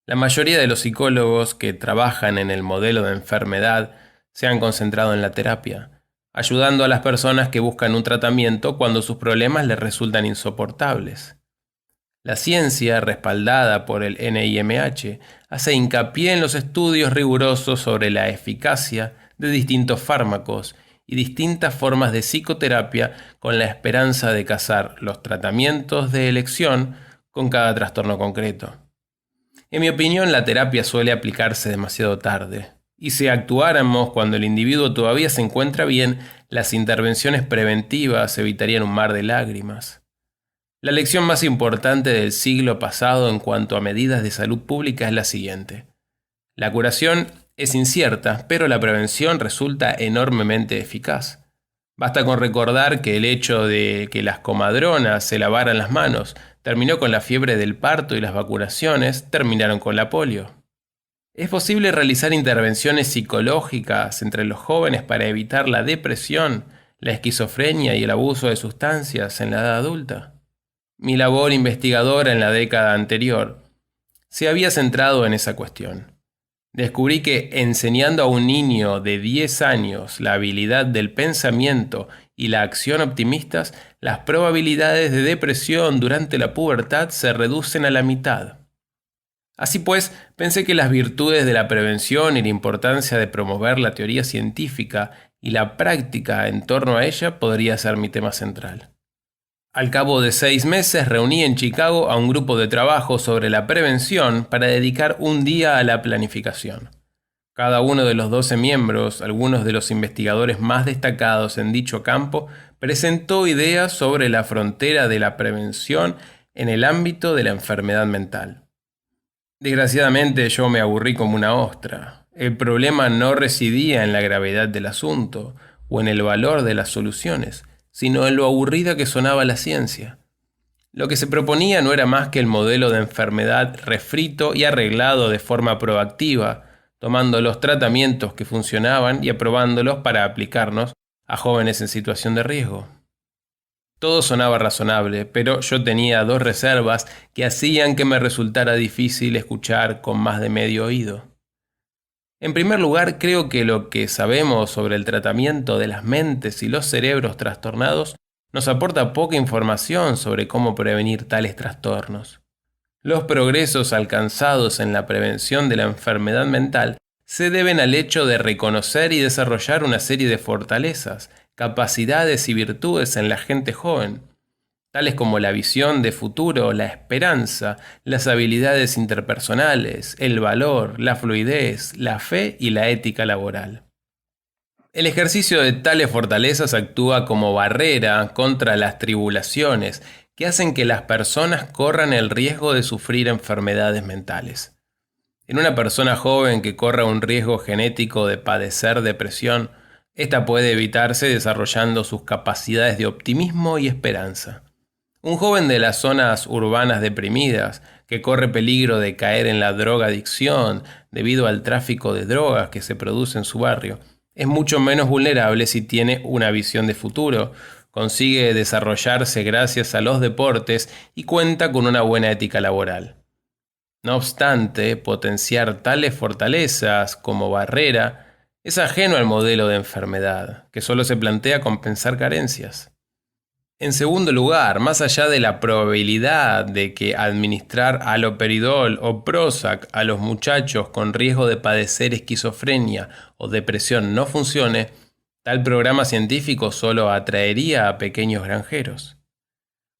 La mayoría de los psicólogos que trabajan en el modelo de enfermedad se han concentrado en la terapia, ayudando a las personas que buscan un tratamiento cuando sus problemas les resultan insoportables. La ciencia, respaldada por el NIMH, hace hincapié en los estudios rigurosos sobre la eficacia de distintos fármacos y distintas formas de psicoterapia con la esperanza de casar los tratamientos de elección con cada trastorno concreto. En mi opinión, la terapia suele aplicarse demasiado tarde, y si actuáramos cuando el individuo todavía se encuentra bien, las intervenciones preventivas evitarían un mar de lágrimas. La lección más importante del siglo pasado en cuanto a medidas de salud pública es la siguiente. La curación es incierta, pero la prevención resulta enormemente eficaz. Basta con recordar que el hecho de que las comadronas se lavaran las manos terminó con la fiebre del parto y las vacunaciones terminaron con la polio. ¿Es posible realizar intervenciones psicológicas entre los jóvenes para evitar la depresión, la esquizofrenia y el abuso de sustancias en la edad adulta? Mi labor investigadora en la década anterior se había centrado en esa cuestión. Descubrí que enseñando a un niño de 10 años la habilidad del pensamiento y la acción optimistas, las probabilidades de depresión durante la pubertad se reducen a la mitad. Así pues, pensé que las virtudes de la prevención y la importancia de promover la teoría científica y la práctica en torno a ella podría ser mi tema central. Al cabo de 6 meses reuní en Chicago a un grupo de trabajo sobre la prevención para dedicar un día a la planificación. Cada uno de los 12 miembros, algunos de los investigadores más destacados en dicho campo, presentó ideas sobre la frontera de la prevención en el ámbito de la enfermedad mental. Desgraciadamente yo me aburrí como una ostra. El problema no residía en la gravedad del asunto o en el valor de las soluciones, sino en lo aburrida que sonaba la ciencia. Lo que se proponía no era más que el modelo de enfermedad refrito y arreglado de forma proactiva, tomando los tratamientos que funcionaban y aprobándolos para aplicarnos a jóvenes en situación de riesgo. Todo sonaba razonable, pero yo tenía dos reservas que hacían que me resultara difícil escuchar con más de medio oído. En primer lugar, creo que lo que sabemos sobre el tratamiento de las mentes y los cerebros trastornados nos aporta poca información sobre cómo prevenir tales trastornos. Los progresos alcanzados en la prevención de la enfermedad mental se deben al hecho de reconocer y desarrollar una serie de fortalezas, capacidades y virtudes en la gente joven, tales como la visión de futuro, la esperanza, las habilidades interpersonales, el valor, la fluidez, la fe y la ética laboral. El ejercicio de tales fortalezas actúa como barrera contra las tribulaciones que hacen que las personas corran el riesgo de sufrir enfermedades mentales. En una persona joven que corra un riesgo genético de padecer depresión, esta puede evitarse desarrollando sus capacidades de optimismo y esperanza. Un joven de las zonas urbanas deprimidas, que corre peligro de caer en la drogadicción debido al tráfico de drogas que se produce en su barrio, es mucho menos vulnerable si tiene una visión de futuro, consigue desarrollarse gracias a los deportes y cuenta con una buena ética laboral. No obstante, potenciar tales fortalezas como barrera es ajeno al modelo de enfermedad, que solo se plantea compensar carencias. En segundo lugar, más allá de la probabilidad de que administrar haloperidol o Prozac a los muchachos con riesgo de padecer esquizofrenia o depresión no funcione, tal programa científico solo atraería a pequeños granjeros.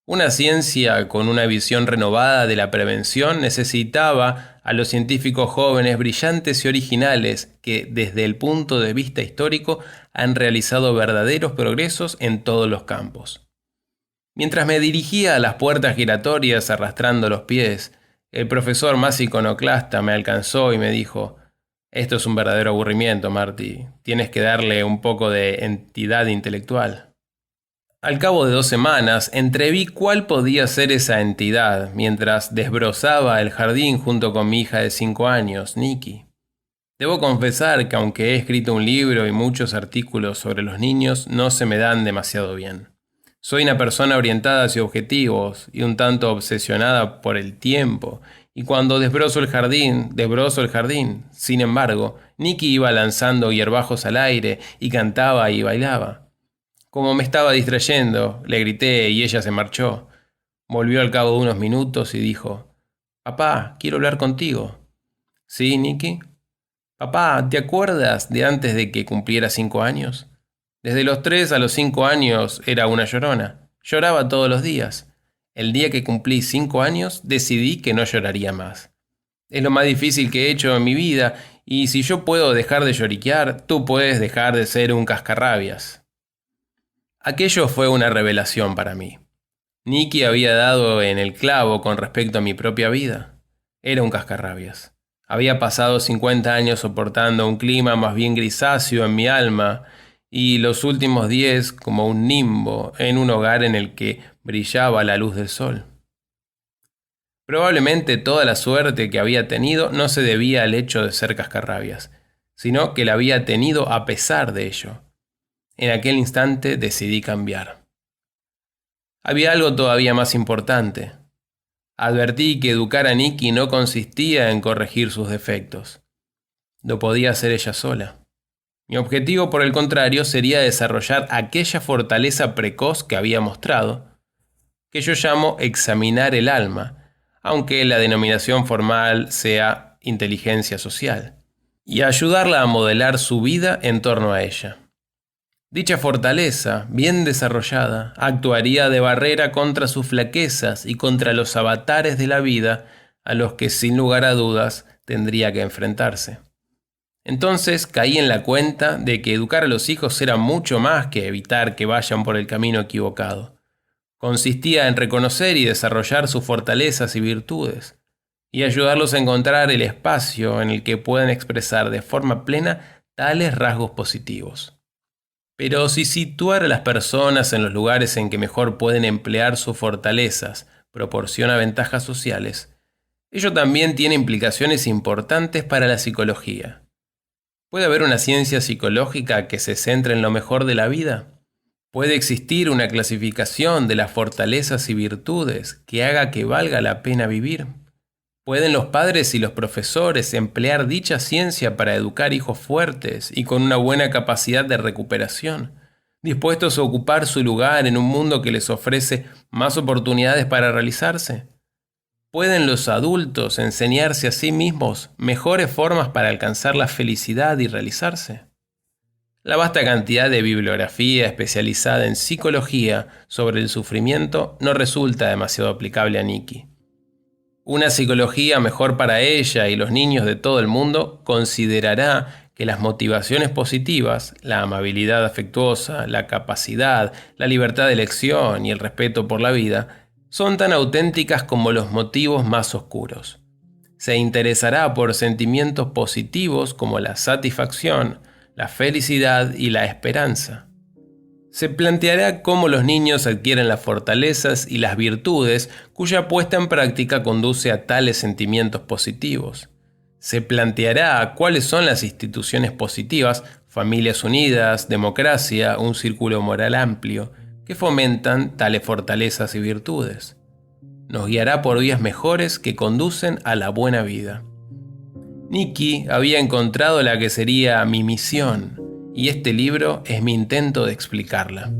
Una ciencia con una visión renovada de la prevención necesitaba a los científicos jóvenes brillantes y originales que, desde el punto de vista histórico, han realizado verdaderos progresos en todos los campos. Mientras me dirigía a las puertas giratorias arrastrando los pies, el profesor más iconoclasta me alcanzó y me dijo: «Esto es un verdadero aburrimiento, Marty. Tienes que darle un poco de entidad intelectual». Al cabo de 2 semanas, entreví cuál podía ser esa entidad mientras desbrozaba el jardín junto con mi hija de 5 años, Nikki. Debo confesar que aunque he escrito un libro y muchos artículos sobre los niños, no se me dan demasiado bien. Soy una persona orientada hacia objetivos y un tanto obsesionada por el tiempo, y cuando desbrozo el jardín. Sin embargo, Nikki iba lanzando hierbajos al aire y cantaba y bailaba. Como me estaba distrayendo, le grité y ella se marchó. Volvió al cabo de unos minutos y dijo: «Papá, quiero hablar contigo». «¿Sí, Nikki?» «Papá, ¿te acuerdas de antes de que cumpliera 5 años? Desde los 3 a los 5 años era una llorona. Lloraba todos los días. El día que cumplí 5 años decidí que no lloraría más. Es lo más difícil que he hecho en mi vida, y si yo puedo dejar de lloriquear, tú puedes dejar de ser un cascarrabias». Aquello fue una revelación para mí. Nikki había dado en el clavo con respecto a mi propia vida. Era un cascarrabias. Había pasado 50 años soportando un clima más bien grisáceo en mi alma, y los últimos 10 como un nimbo en un hogar en el que brillaba la luz del sol. Probablemente toda la suerte que había tenido no se debía al hecho de ser cascarrabias, sino que la había tenido a pesar de ello. En aquel instante decidí cambiar. Había algo todavía más importante. Advertí que educar a Nikki no consistía en corregir sus defectos. Lo podía hacer ella sola. Mi objetivo, por el contrario, sería desarrollar aquella fortaleza precoz que había mostrado, que yo llamo examinar el alma, aunque la denominación formal sea inteligencia social, y ayudarla a modelar su vida en torno a ella. Dicha fortaleza, bien desarrollada, actuaría de barrera contra sus flaquezas y contra los avatares de la vida a los que, sin lugar a dudas, tendría que enfrentarse. Entonces caí en la cuenta de que educar a los hijos era mucho más que evitar que vayan por el camino equivocado. Consistía en reconocer y desarrollar sus fortalezas y virtudes, y ayudarlos a encontrar el espacio en el que puedan expresar de forma plena tales rasgos positivos. Pero si situar a las personas en los lugares en que mejor pueden emplear sus fortalezas proporciona ventajas sociales, ello también tiene implicaciones importantes para la psicología. ¿Puede haber una ciencia psicológica que se centre en lo mejor de la vida? ¿Puede existir una clasificación de las fortalezas y virtudes que haga que valga la pena vivir? ¿Pueden los padres y los profesores emplear dicha ciencia para educar hijos fuertes y con una buena capacidad de recuperación, dispuestos a ocupar su lugar en un mundo que les ofrece más oportunidades para realizarse? ¿Pueden los adultos enseñarse a sí mismos mejores formas para alcanzar la felicidad y realizarse? La vasta cantidad de bibliografía especializada en psicología sobre el sufrimiento no resulta demasiado aplicable a Nikki. Una psicología mejor para ella y los niños de todo el mundo considerará que las motivaciones positivas, la amabilidad afectuosa, la capacidad, la libertad de elección y el respeto por la vida, son tan auténticas como los motivos más oscuros. Se interesará por sentimientos positivos como la satisfacción, la felicidad y la esperanza. Se planteará cómo los niños adquieren las fortalezas y las virtudes cuya puesta en práctica conduce a tales sentimientos positivos. Se planteará cuáles son las instituciones positivas, familias unidas, democracia, un círculo moral amplio, que fomentan tales fortalezas y virtudes. Nos guiará por vías mejores que conducen a la buena vida. Nikki había encontrado la que sería mi misión, y este libro es mi intento de explicarla.